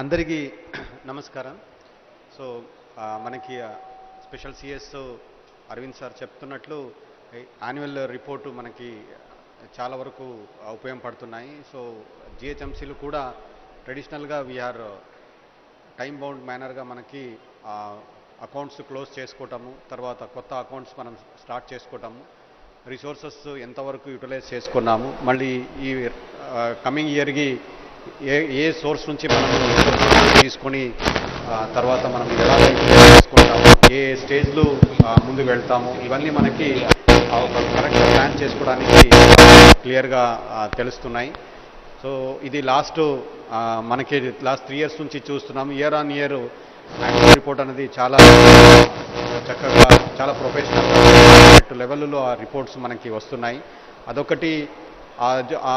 అందరికీ నమస్కారం. సో మనకి స్పెషల్ సిఎస్ అరవింద్ సార్ చెప్తున్నట్లు యాన్యువల్ రిపోర్టు మనకి చాలా వరకు ఉపయోగపడుతున్నాయి. సో జిహెచ్ఎంసీలు కూడా ట్రెడిషనల్గా వీఆర్ టైం బౌండ్ మేనర్గా మనకి అకౌంట్స్ క్లోజ్ చేసుకోవటము, తర్వాత కొత్త అకౌంట్స్ మనం స్టార్ట్ చేసుకోవటము, రిసోర్సెస్ ఎంతవరకు యూటిలైజ్ చేసుకున్నాము, మళ్ళీ ఈ కమింగ్ ఇయర్కి ఏ సోర్స్ నుంచి మనం తీసుకొని తర్వాత మనం ఎలా చేసుకుంటాము, ఏ స్టేజ్లో ముందుకు వెళ్తాము, ఇవన్నీ మనకి ఒక కరెక్ట్ ప్లాన్ చేసుకోవడానికి క్లియర్గా తెలుస్తున్నాయి. సో ఇది మనకి లాస్ట్ 3 years నుంచి చూస్తున్నాము. Year on year annual report అనేది చాలా చక్కగా, చాలా ప్రొఫెషనల్ లెవెల్లో ఆ రిపోర్ట్స్ మనకి వస్తున్నాయి. అదొకటి. ఆ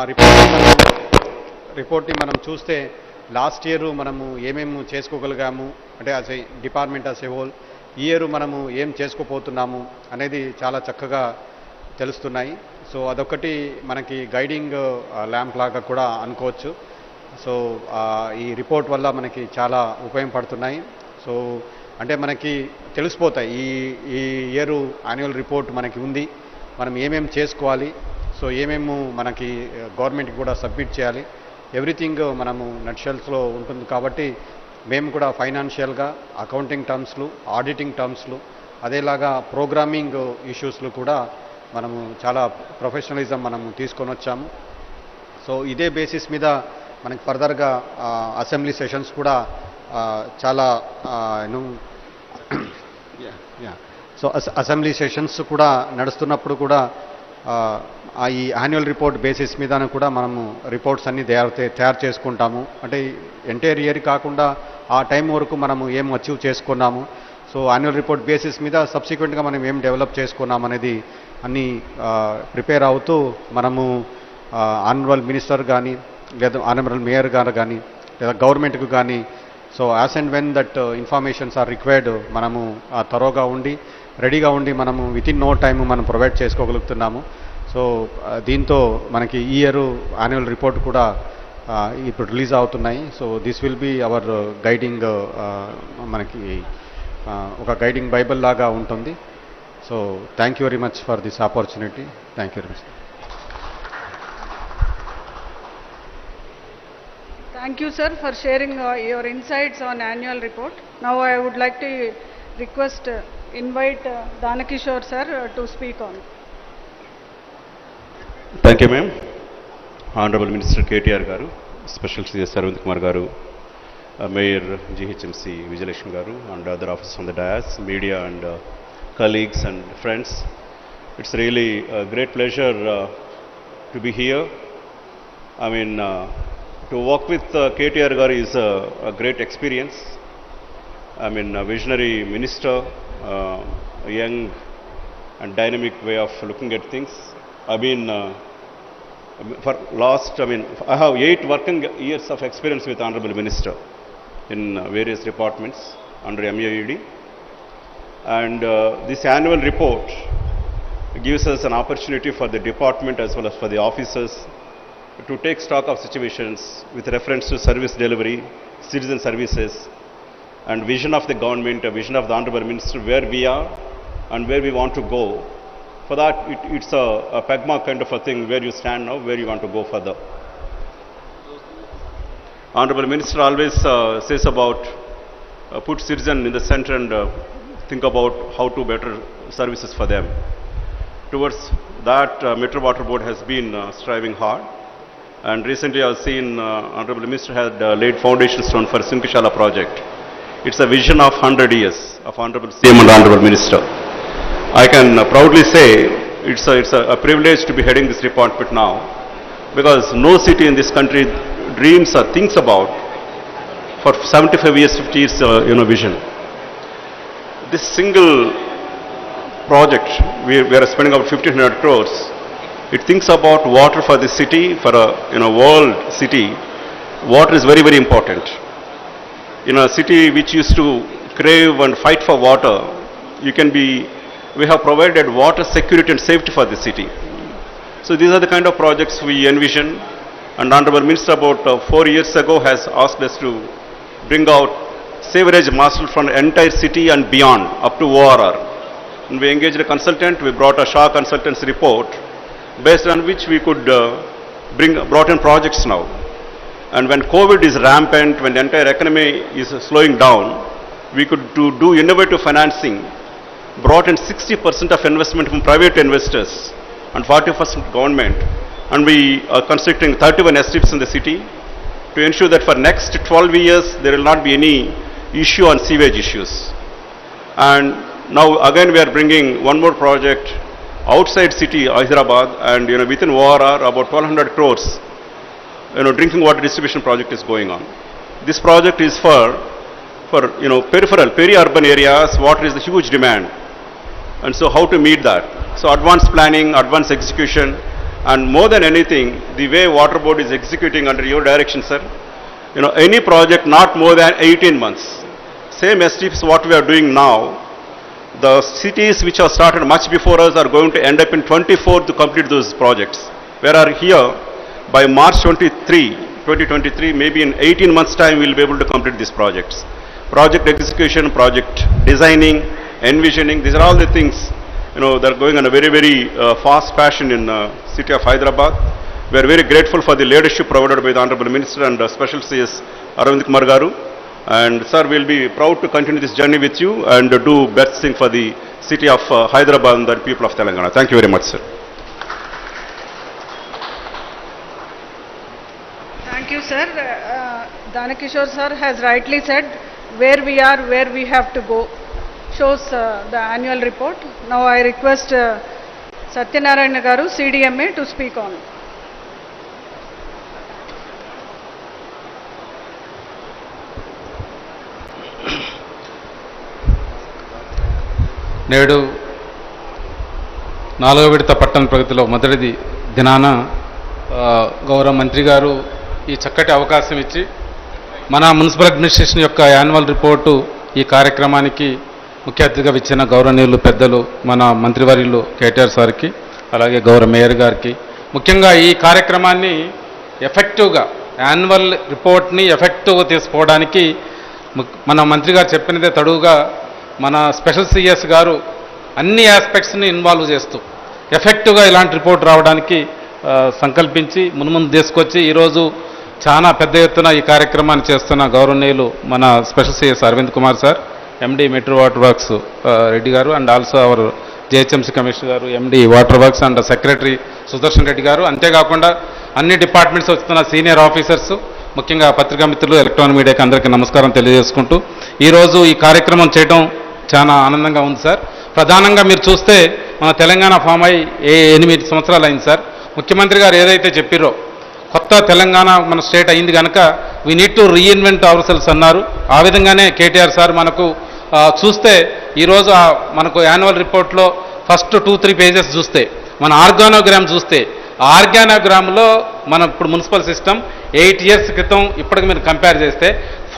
రిపోర్ట్ని మనం చూస్తే లాస్ట్ ఇయర్ మనము ఏమేమి చేసుకోగలిగాము అంటే as a department as a whole, ఈ ఇయర్ మనము ఏం చేసుకోపోతున్నాము అనేది చాలా చక్కగా తెలుస్తున్నాయి. సో అదొకటి మనకి గైడింగ్ ల్యాంప్ లాగా కూడా అనుకోవచ్చు. సో ఈ రిపోర్ట్ వల్ల మనకి చాలా ఉపయోగపడుతున్నాయి. సో అంటే మనకి తెలిసిపోతాయి ఈ ఇయర్ యాన్యువల్ రిపోర్ట్ మనకి ఉంది, మనం ఏమేమి చేసుకోవాలి, సో ఏమేమి మనకి గవర్నమెంట్కి కూడా సబ్మిట్ చేయాలి, ఎవ్రీథింగ్ మనము నట్షెల్స్లో ఉంటుంది. కాబట్టి మేము కూడా ఫైనాన్షియల్గా, అకౌంటింగ్ టర్మ్స్లు, ఆడిటింగ్ టర్మ్స్లు, అదేలాగా ప్రోగ్రామింగ్ ఇష్యూస్లు కూడా మనము చాలా ప్రొఫెషనలిజం మనము తీసుకొని వచ్చాము. సో ఇదే బేసిస్ మీద మనకి ఫర్దర్గా అసెంబ్లీ సెషన్స్ కూడా చాలా సో అసెంబ్లీ సెషన్స్ కూడా నడుస్తున్నప్పుడు కూడా ఈ యాన్యువల్ రిపోర్ట్ బేసిస్ మీద కూడా మనము రిపోర్ట్స్ అన్నీ తయారు చేసుకుంటాము. అంటే ఎంటైర్ ఇయర్ కాకుండా ఆ టైం వరకు మనము ఏం అచీవ్ చేసుకున్నాము, సో యాన్యువల్ రిపోర్ట్ బేసిస్ మీద సబ్సిక్వెంట్గా మనం ఏం డెవలప్ చేసుకున్నాం అనేది అన్నీ ప్రిపేర్ అవుతూ మనము ఆనరబుల్ మినిస్టర్ కానీ లేదా ఆనరబుల్ మేయర్ గారు కానీ లేదా గవర్నమెంట్కు కానీ so as and when that informations are required మనము థరోగా ఉండి రెడీగా ఉండి మనము వితిన్ నో టైమ్ మనం ప్రొవైడ్ చేసుకోగలుగుతున్నాము. సో దీంతో మనకి ఈ ఇయర్ యాన్యువల్ రిపోర్ట్ కూడా ఇప్పుడు రిలీజ్ అవుతున్నాయి. So this will be our guiding, మనకి ఒక గైడింగ్ బైబిల్ లాగా ఉంటుంది. So thank you very much for this opportunity. Thank you very much. Thank you, sir, for sharing your insights on annual report. Now I would like to invite Danakishore sir to speak on. Thank you, ma'am. Honorable Minister KTR garu, Special CS Arvind Kumar garu, Mayor GHMC Vijayalakshmi garu, and other officers on the dais, media and colleagues and friends. It's really a great pleasure to be here. I mean, to work with KTR garu is a great experience. I mean, a visionary minister, a young and dynamic way of looking at things. I mean, I have 8 working years of experience with Honorable Minister in various departments under MA&UD. And this annual report gives us an opportunity for the department as well as for the officers to take stock of situations with reference to service delivery, citizen services, and vision of the government, a vision of the Honorable Minister, where we are and where we want to go. For that, it's a PEGMA kind of a thing, where you stand now, where you want to go further. Honorable Minister always says about put citizen in the center and think about how to better services for them. Towards that, Metro Water Board has been striving hard. And recently I have seen Honorable Minister had laid foundation stone for Sinkishala project. It's a vision of 100 years of Honorable CM and Honorable Minister. I can proudly say it's a privilege to be heading this department now, because no city in this country dreams or thinks about for 75 years, 50 years, vision. This single project, we are spending about 1,500 crores. It thinks about water for the city, for a world city. Water is very, very important. In a city which used to crave and fight for water, we have provided water security and safety for the city. So these are the kind of projects we envision, and Honorable Minister about 4 years ago has asked us to bring out sewerage master from the entire city and beyond, up to ORR. And we engaged a consultant, we brought a Shah consultants report, based on which we could brought in projects now. And when COVID is rampant, when the entire economy is slowing down, we could do innovative financing, brought in 60% of investment from private investors and 40% government. And we are constructing 31 estates in the city to ensure that for next 12 years there will not be any issue on sewage issues. And now again we are bringing one more project outside city, Hyderabad, and within ORR about 1200 crores, drinking water distribution project is going on. This project is for peripheral, peri-urban areas, water is the huge demand. And so how to meet that? So advanced planning, advanced execution, and more than anything, the way water board is executing under your direction, sir, any project not more than 18 months. Same STPs what we are doing now, the cities which have started much before us are going to end up in 24 to complete those projects. Whereas here, by March 2023, maybe in 18 months time, we will be able to complete these projects. Project execution, project designing, envisioning, these are all the things, they're going on a very, very fast fashion in city of Hyderabad. We are very grateful for the leadership provided by the Honorable Minister and Special CS Arvind Kumar Garu. And sir, we'll be proud to continue this journey with you and do best thing for the city of Hyderabad and the people of Telangana. Thank you very much, sir. Thank you, sir. Danakishore sir has rightly said where we are, where we have to go. Shows the annual report. Now I request Satyanarayana Garu, CDMA, to speak on. నేడు 4వ విడత పట్టణ ప్రగతిలో మొదటి దినాన గౌరవ మంత్రి గారు ఈ చక్కటి అవకాశం ఇచ్చి మన మున్సిపల్ అడ్మినిస్ట్రేషన్ యొక్క యాన్యువల్ రిపోర్టు ఈ కార్యక్రమానికి ముఖ్య అతిథిగా ఇచ్చిన గౌరవనీయులు పెద్దలు మన మంత్రివర్యులు కేటీఆర్ సార్కి, అలాగే గౌరవ మేయర్ గారికి, ముఖ్యంగా ఈ కార్యక్రమాన్ని ఎఫెక్టివ్గా యాన్యువల్ రిపోర్ట్ని ఎఫెక్టివ్గా తీసుకోవడానికి మన మంత్రి గారు చెప్పినదే తడువుగా మన స్పెషల్ సిఎస్ గారు అన్ని ఆస్పెక్ట్స్ని ఇన్వాల్వ్ చేస్తూ ఎఫెక్టివ్గా ఇలాంటి రిపోర్ట్ రావడానికి సంకల్పించి మున్ముందు తీసుకొచ్చి ఈరోజు చాలా పెద్ద ఎత్తున ఈ కార్యక్రమాన్ని చేస్తున్న గౌరవనీయులు మన special CS Arvind Kumar sir, MD metro water works Reddy garu, and also our GHMC commissioner garu, MD water works and secretary Sudarshan Reddy garu, అంతేకాకుండా అన్ని డిపార్ట్మెంట్స్ వస్తున్న సీనియర్ ఆఫీసర్స్, ముఖ్యంగా పత్రికా మిత్రులు, ఎలక్ట్రానిక్ మీడియాకి అందరికీ నమస్కారం తెలియజేసుకుంటూ ఈరోజు ఈ కార్యక్రమం చేయడం చాలా ఆనందంగా ఉంది సార్. ప్రధానంగా మీరు చూస్తే మన తెలంగాణ ఫామ్ అయి 8 సంవత్సరాలు అయింది సార్. ముఖ్యమంత్రి గారు ఏదైతే చెప్పారో కొత్త తెలంగాణ మన స్టేట్ అయింది కనుక we need to reinvent our selves అన్నారు. ఆ విధంగానే కేటీఆర్ సార్ మనకు చూస్తే ఈరోజు మనకు యాన్యువల్ రిపోర్ట్లో ఫస్ట్ 2-3 పేజెస్ చూస్తే మన ఆర్గానోగ్రామ్ చూస్తే ఆర్గానోగ్రామ్లో మన ఇప్పుడు మున్సిపల్ సిస్టమ్ 8 years క్రితం ఇప్పటికి మీరు కంపేర్ చేస్తే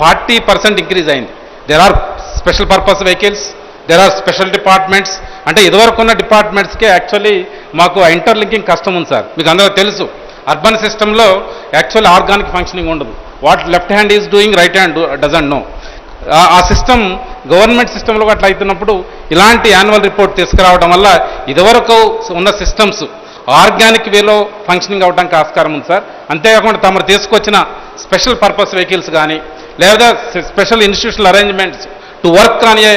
40% ఇంక్రీజ్ అయింది. There are special purpose vehicles, there are special departments. అంటే ఇదివరకు ఉన్న డిపార్ట్మెంట్స్కే యాక్చువల్లీ మాకు ఇంటర్లింకింగ్ కష్టం ఉంది సార్. మీకు అందరూ తెలుసు అర్బన్ సిస్టంలో యాక్చువల్లీ ఆర్గానిక్ ఫంక్షనింగ్ ఉండదు. What left hand is doing, right hand doesn't know. ఆ సిస్టమ్ గవర్నమెంట్ సిస్టంలో అట్లా అవుతున్నప్పుడు ఇలాంటి యాన్యువల్ రిపోర్ట్ తీసుకురావడం వల్ల ఇదివరకు ఉన్న సిస్టమ్స్ ఆర్గానిక్ వేలో ఫంక్షనింగ్ అవడానికి ఆస్కారం ఉంది సార్. అంతేకాకుండా తమరు తీసుకొచ్చిన స్పెషల్ పర్పస్ వెహికల్స్ కానీ లేదా special institutional arrangements to work on a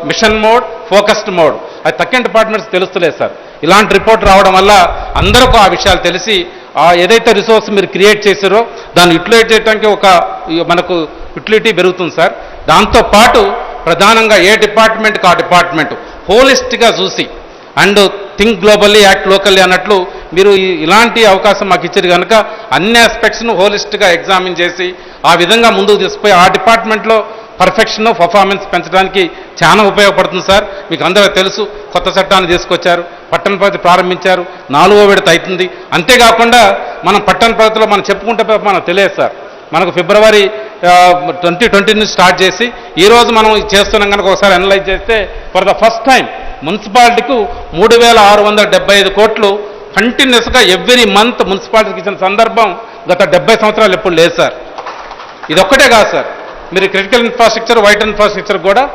mission mode, focused mode, అది తక్కువ డిపార్ట్మెంట్స్ తెలుస్తలేదు సార్. ఇలాంటి రిపోర్ట్ రావడం వల్ల అందరికీ ఆ విషయాలు తెలిసి ఏదైతే రిసోర్స్ మీరు క్రియేట్ చేశారో దాన్ని యూటిలైజ్ చేయడానికి ఒక మనకు యూటిలిటీ పెరుగుతుంది సార్. దాంతోపాటు ప్రధానంగా ఏ డిపార్ట్మెంట్కి ఆ డిపార్ట్మెంట్ హోలిస్టిక్గా చూసి and think globally act locally అన్నట్లు మీరు ఇలాంటి అవకాశం మాకు ఇచ్చారు కనుక అన్ని ఆస్పెక్ట్స్ను హోలిస్టిక్గా ఎగ్జామిన్ చేసి ఆ విధంగా ముందుకు తీసుకుపోయి ఆ డిపార్ట్మెంట్లో పర్ఫెక్షన్ పర్ఫార్మెన్స్ పెంచడానికి చాలా ఉపయోగపడుతుంది సార్. మీకు అందరూ తెలుసు కొత్త చట్టాన్ని తీసుకొచ్చారు, పట్టణ ప్రగతి ప్రారంభించారు, 4వ విడత అవుతుంది. అంతేకాకుండా మనం పట్టణ ప్రగతిలో మనం చెప్పుకుంటే మనకు తెలియదు సార్. మనకు ఫిబ్రవరి 2020 నుంచి స్టార్ట్ చేసి ఈరోజు మనం చేస్తున్నాం కనుక ఒకసారి అనలైజ్ చేస్తే ఫర్ ద ఫస్ట్ టైం మున్సిపాలిటీకు 3,675 కోట్లు కంటిన్యూస్గా ఎవ్రీ మంత్ మున్సిపాలిటీకి ఇచ్చిన సందర్భం గత 70 సంవత్సరాలు ఎప్పుడు లేదు సార్. ఇదొక్కటే కాదు సార్, మీరు క్రిటికల్ ఇన్ఫ్రాస్ట్రక్చర్, వైటల్ ఇన్ఫ్రాస్ట్రక్చర్ కూడా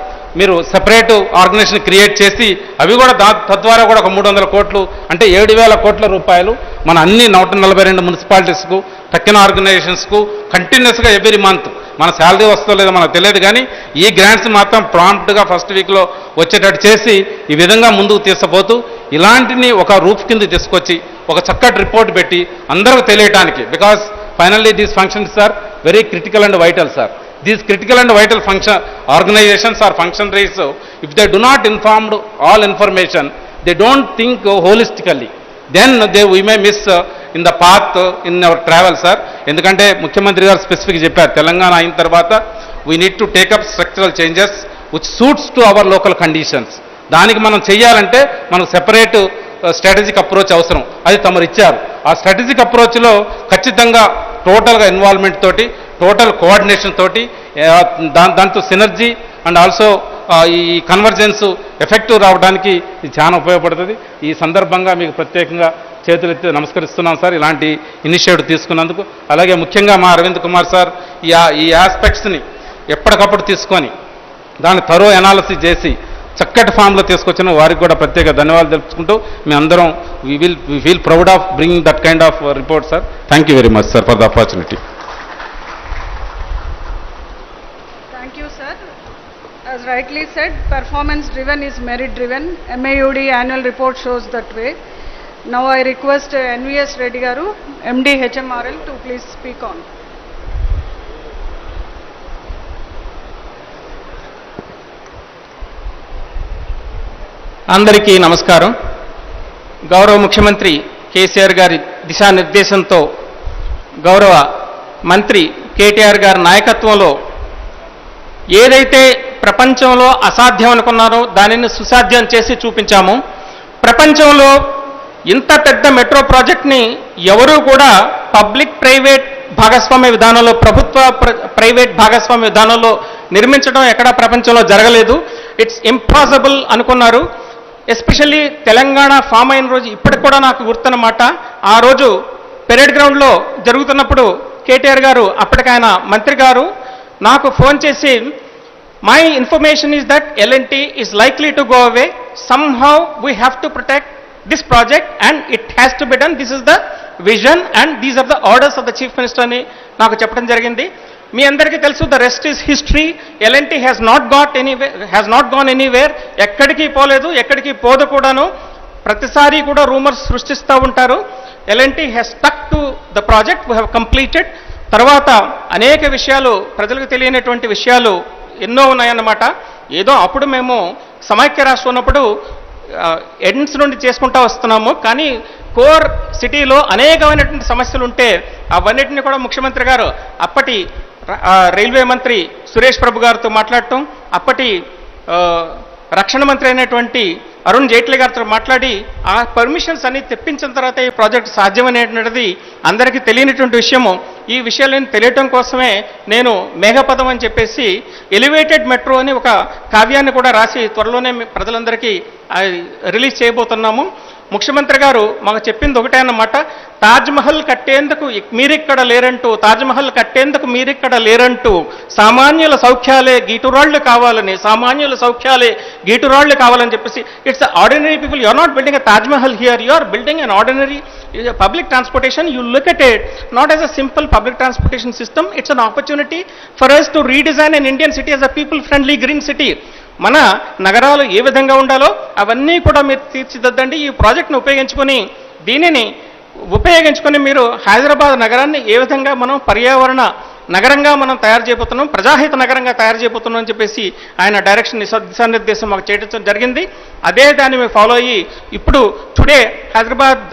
మీరు సెపరేట్ ఆర్గనైజేషన్ క్రియేట్ చేసి అవి కూడా తద్వారా కూడా ఒక 300 కోట్లు అంటే 7,000 కోట్ల రూపాయలు మన అన్ని 142 మున్సిపాలిటీస్కు, తక్కిన ఆర్గనైజేషన్స్కు కంటిన్యూస్గా ఎవ్రీ మంత్ మన శాలరీ వస్తుందో లేదో మనకు తెలియదు, కానీ ఈ గ్రాంట్స్ మాత్రం ప్రాంప్ట్గా ఫస్ట్ వీక్లో వచ్చేటట్టు చేసి ఈ విధంగా ముందుకు తీసుకుపోతూ ఇలాంటిని ఒక రూఫ్ కింద తీసుకొచ్చి ఒక చక్కటి రిపోర్ట్ పెట్టి అందరికీ తెలియటానికి, because finally these functions are very critical and vital sir. These critical and vital function organizations or functionaries, if they do not inform all information, they don't think holistically, then we may miss in the path in our travel, sir. ఎందుకంటే ముఖ్యమంత్రి గారు specific చెప్పారు, తెలంగాణ అయిన తర్వాత we need to take up structural changes which suits to our local conditions. దానికి మనం చెయ్యాలంటే మనకు సెపరేట్ స్ట్రాటజిక్ అప్రోచ్ అవసరం. అది తమరు ఇచ్చారు. ఆ స్ట్రాటజిక్ అప్రోచ్లో ఖచ్చితంగా టోటల్గా ఇన్వాల్వ్మెంట్ తోటి, టోటల్ కోఆర్డినేషన్ తోటి, దాంతో సినర్జీ అండ్ ఆల్సో ఈ కన్వర్జెన్స్ ఎఫెక్టివ్ రావడానికి ఇది చాలా ఉపయోగపడుతుంది. ఈ సందర్భంగా మీకు ప్రత్యేకంగా చేతులెత్తి నమస్కరిస్తున్నాం సార్, ఇలాంటి ఇనిషియేటివ్ తీసుకున్నందుకు. అలాగే ముఖ్యంగా మా అరవింద్ కుమార్ సార్ ఈ ఆస్పెక్ట్స్ని ఎప్పటికప్పుడు తీసుకొని దాన్ని థరో అనాలిసిస్ చేసి చక్కటి ఫామ్లో తీసుకొచ్చిన వారికి కూడా ప్రత్యేక ధన్యవాదాలు తెలుపుకుంటూ మీ అందరం we feel proud of bringing that kind of report, sir. Thank you very much, sir, for the opportunity. Thank you, sir. As rightly said, performance driven is merit driven. MA&UD annual report shows that way. Now I request NVS Reddy garu, MD HMRL, to please speak on. అందరికీ నమస్కారం. గౌరవ ముఖ్యమంత్రి కేసీఆర్ గారి దిశానిర్దేశంతో గౌరవ మంత్రి కేటీఆర్ గారి నాయకత్వంలో ఏదైతే ప్రపంచంలో అసాధ్యం అనుకున్నారో దానిని సుసాధ్యం చేసి చూపించాము. ప్రపంచంలో ఇంత పెద్ద మెట్రో ప్రాజెక్ట్ని ఎవరూ కూడా పబ్లిక్ ప్రైవేట్ భాగస్వామ్య విధానంలో, ప్రభుత్వ ప్రైవేట్ భాగస్వామ్య విధానంలో నిర్మించడం ఎక్కడా ప్రపంచంలో జరగలేదు. ఇట్స్ ఇంపాసిబుల్ అనుకున్నారు. ఎస్పెషల్లీ తెలంగాణ ఫామ్ అయిన రోజు ఇప్పటికి కూడా నాకు గుర్తున్నమాట. ఆ రోజు పెరేడ్ గ్రౌండ్లో జరుగుతున్నప్పుడు కేటీఆర్ గారు, అప్పటికైనా మంత్రి గారు, నాకు ఫోన్ చేసి my information is that L&T is likely to go away, somehow we have to protect this project and it has to be done, this is the vision and these are the orders of the chief minister అని నాకు చెప్పడం జరిగింది. మీ అందరికీ తెలుసు, the rest is history. L&T has not gone anywhere. ఎక్కడికి పోలేదు, ఎక్కడికి పోదు కూడాను. ప్రతిసారి కూడా రూమర్స్ సృష్టిస్తూ ఉంటారు. L&T has stuck to the project, we have completed. తర్వాత అనేక విషయాలు, ప్రజలకు తెలియనటువంటి విషయాలు ఎన్నో ఉన్నాయన్నమాట. ఏదో అప్పుడు మేము సమైక్య రాష్ట్రం ఉన్నప్పుడు ఎండ్స్ నుండి చేసుకుంటూ వస్తున్నాము, కానీ కోర్ సిటీలో అనేకమైనటువంటి సమస్యలు ఉంటే అవన్నిటిని కూడా ముఖ్యమంత్రి గారు అప్పటి రైల్వే మంత్రి సురేష్ ప్రభు గారితో మాట్లాడటం, అప్పటి రక్షణ మంత్రి అయినటువంటి అరుణ్ జైట్లీ గారితో మాట్లాడి ఆ పర్మిషన్స్ అన్ని తెప్పించిన తర్వాత ఈ ప్రాజెక్ట్ సాధ్యమనేటువంటిది అందరికీ తెలియనటువంటి విషయము. ఈ విషయాలను తెలియటం కోసమే నేను మేఘపదం అని చెప్పేసి ఎలివేటెడ్ మెట్రో అని ఒక కావ్యాన్ని కూడా రాసి త్వరలోనే ప్రజలందరికీ రిలీజ్ చేయబోతున్నాము. ముఖ్యమంత్రి గారు మాకు చెప్పింది ఒకటే అన్నమాట, తాజ్మహల్ కట్టేందుకు మీరిక్కడ లేరంటూ, తాజ్మహల్ కట్టేందుకు మీరిక్కడ లేరంటూ, సామాన్యుల సౌఖ్యాలే గీటురాళ్లు కావాలని, సామాన్యుల సౌఖ్యాలే గీటురాళ్లు కావాలని చెప్పేసి, it's ordinary people, you are not building a Taj Mahal here, you are building an ordinary public transportation. You look at it not as a simple public transportation system, it's an opportunity for us to redesign an Indian city as a people friendly green city. మన నగరాలు ఏ విధంగా ఉండాలో అవన్నీ కూడా మీరు తీర్చిదిద్దండి. ఈ ప్రాజెక్ట్ను ఉపయోగించుకొని మీరు హైదరాబాద్ నగరాన్ని ఏ విధంగా మనం పర్యావరణ నగరంగా మనం తయారు చేయబోతున్నాం, ప్రజాహిత నగరంగా తయారు చేయబోతున్నాం అని చెప్పేసి ఆయన డైరెక్షన్ దిశానిర్దేశం మాకు చేయడం జరిగింది. అదే దాన్ని మేము ఫాలో అయ్యి ఇప్పుడు today Hyderabad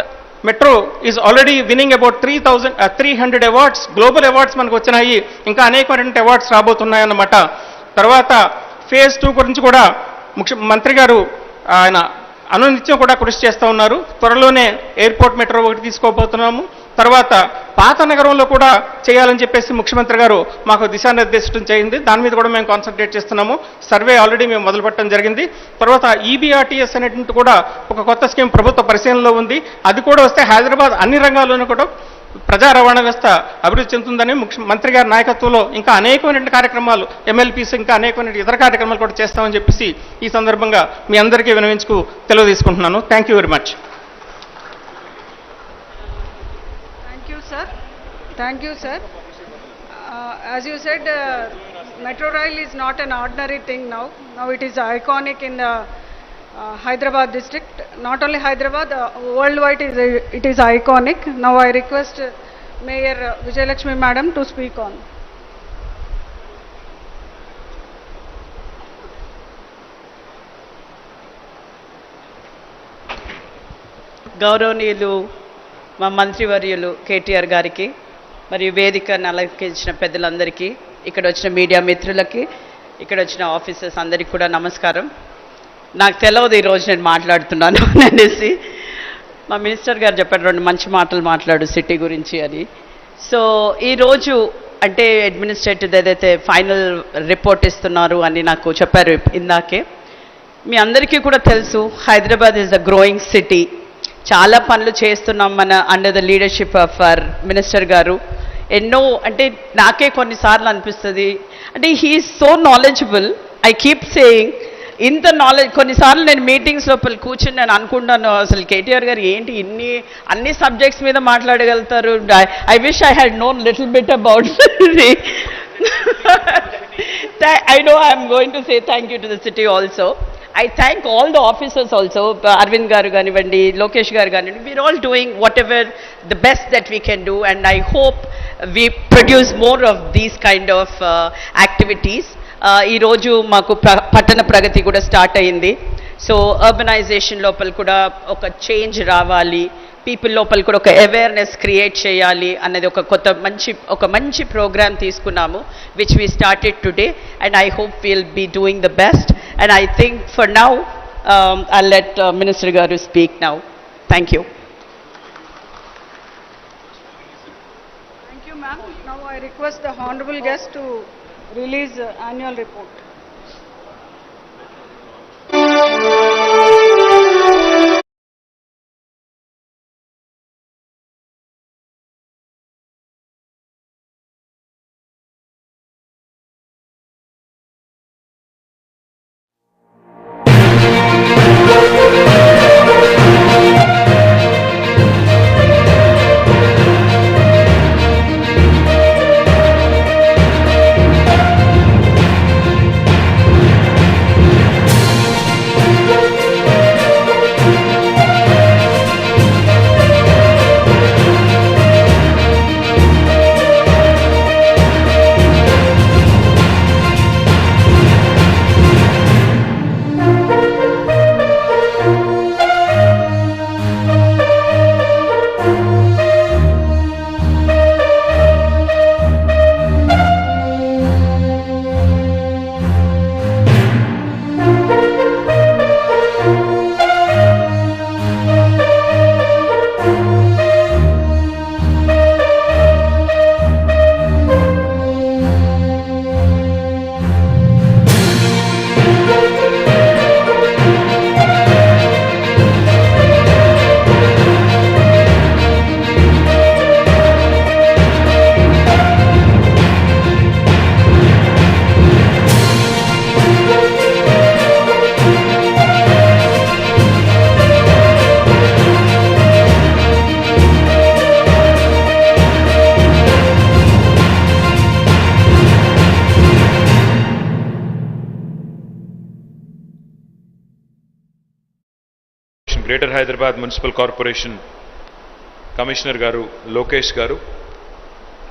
metro is already winnowing about 300 awards, global awards మనకు వచ్చినాయి. ఇంకా అనేకమైనటువంటి అవార్డ్స్ రాబోతున్నాయన్నమాట. తర్వాత ఫేజ్ 2 గురించి కూడా మంత్రి గారు ఆయన అనునిత్యం కూడా కృషి చేస్తూ ఉన్నారు. త్వరలోనే ఎయిర్పోర్ట్ మెట్రో ఒకటి తీసుకోబోతున్నాము. తర్వాత పాత నగరంలో కూడా చేయాలని చెప్పేసి ముఖ్యమంత్రి గారు మాకు దిశానిర్దేశం చేయింది. దాని మీద కూడా మేము కాన్సన్ట్రేట్ చేస్తున్నాము. సర్వే ఆల్రెడీ మేము మొదలుపెట్టడం జరిగింది. తర్వాత EBRTS అనేటువంటి కూడా ఒక కొత్త స్కీమ్ ప్రభుత్వ పరిశీలనలో ఉంది. అది కూడా వస్తే హైదరాబాద్ అన్ని రంగాల్లోనూ కూడా ప్రజా రవాణా వ్యవస్థ అభివృద్ధి చెందుతుందని మంత్రి గారి నాయకత్వంలో ఇంకా అనేకమైన కార్యక్రమాలు MLPs ఇంకా అనేకమైన ఇతర కార్యక్రమాలు కూడా చేస్తామని చెప్పేసి ఈ సందర్భంగా మీ అందరికీ వినవించుకు తెలియజేసుకుంటున్నాను. Thank you very much. Thank you, sir. As you said, Metro Rail is not an ordinary thing now. Now it is iconic in the Hyderabad district. Not only Hyderabad, worldwide it is iconic. Now I request Mayor Vijayalakshmi Madam to speak on. గౌరవనీయులు మా మంత్రివర్యులు KTR గారికి మరియు వేదికను అలంకరించిన పెద్దలందరికీ, ఇక్కడ వచ్చిన మీడియా మిత్రులకి, ఇక్కడ వచ్చిన ఆఫీసర్స్ అందరికీ కూడా నమస్కారం. నాకు తెలియదు ఈరోజు నేను మాట్లాడుతున్నాను అనేసి. మా మినిస్టర్ గారు చెప్పారు 2 మంచి మాటలు మాట్లాడు సిటీ గురించి అని. సో ఈరోజు అంటే అడ్మినిస్ట్రేటివ్ ఏదైతే ఫైనల్ రిపోర్ట్ ఇస్తున్నారు అని నాకు చెప్పారు ఇందాకే. మీ అందరికీ కూడా తెలుసు, Hyderabad is a growing city. చాలా పనులు చేస్తున్నాం మన under the leadership of our minister గారు. ఎన్నో అంటే నాకే కొన్నిసార్లు అనిపిస్తుంది, అంటే he is so knowledgeable. I keep saying ఇంత నాలెడ్జ్. కొన్నిసార్లు నేను మీటింగ్స్ లోపల కూర్చుని నేను అనుకుంటాను, అసలు KTR గారు ఏంటి అన్ని సబ్జెక్ట్స్ మీద మాట్లాడగలుగుతారు. I wish I had known little bit about. I know I am going to say thank you to the city also. I thank all the officers also, Arvind garu ganivandi, Lokesh garu ganivandi. We are all doing whatever the best that we can do, and I hope we produce more of these kind of activities. Ee roju maaku pattana pragati kuda start ayindi. So urbanization lopal kuda oka change రావాలి, people లోపల కూడా ఒక awareness create చేయాలి అన్నది ఒక మంచి program తీసుకున్నాము, which we started today, and I hope will be doing the best. And I think for now I let minister garu speak now. Thank you. Thank you, ma'am. Now I request the honorable guest to release the annual report. Greater Hyderabad municipal corporation commissioner గారు లోకేష్ గారు,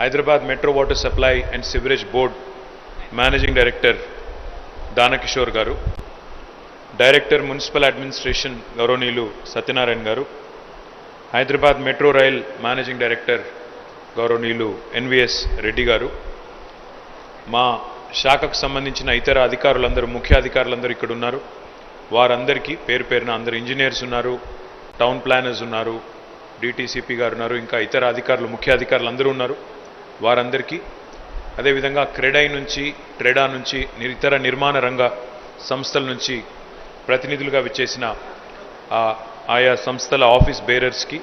Hyderabad metro water supply and sewerage board managing director Dana Kishore గారు, director municipal administration గౌరవనీయులు సత్యనారాయణ గారు, Hyderabad metro rail managing director గౌరవనీయులు NVS Reddy గారు, మా శాఖకు సంబంధించిన ఇతర అధికారులందరూ, ముఖ్య అధికారులందరూ ఇక్కడ ఉన్నారు. వారందరికీ పేరు పేరున అందరూ ఇంజనీర్స్ ఉన్నారు, టౌన్ ప్లానర్స్ ఉన్నారు, DTCP గారు ఉన్నారు, ఇంకా ఇతర అధికారులు, ముఖ్య అధికారులు అందరూ ఉన్నారు. వారందరికీ అదేవిధంగా క్రెడై నుంచి, ట్రెడా నుంచి, ఇతర నిర్మాణ రంగ సంస్థల నుంచి ప్రతినిధులుగా విచ్చేసిన ఆయా సంస్థల ఆఫీస్ బేరర్స్కి,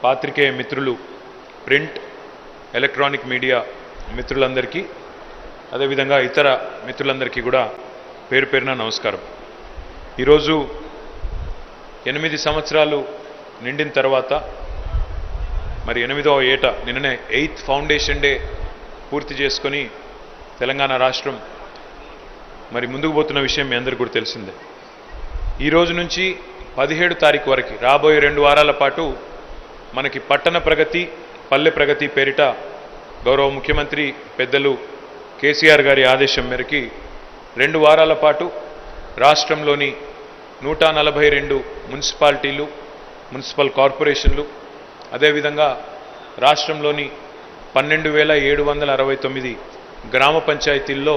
పాత్రికేయ మిత్రులు ప్రింట్, ఎలక్ట్రానిక్ మీడియా మిత్రులందరికీ, అదేవిధంగా ఇతర మిత్రులందరికీ కూడా పేరు పేరున నమస్కారం. ఈరోజు 8 సంవత్సరాలు నిండిన తర్వాత మరి 8వ ఏట నిన్ననే 8th ఫౌండేషన్ డే పూర్తి చేసుకొని తెలంగాణ రాష్ట్రం మరి ముందుకు పోతున్న విషయం మీ అందరికీ కూడా తెలిసిందే. ఈ రోజు నుంచి 17 తారీఖు వరకు రాబోయే 2 వారాల పాటు మనకి పట్టణ ప్రగతి, పల్లె ప్రగతి పేరిట గౌరవ ముఖ్యమంత్రి పెద్దలు కేసీఆర్ గారి ఆదేశం మేరకు 2 వారాల పాటు రాష్ట్రంలోని 142 మున్సిపాలిటీలు, మున్సిపల్ కార్పొరేషన్లు, అదేవిధంగా రాష్ట్రంలోని 12,769 గ్రామ పంచాయతీల్లో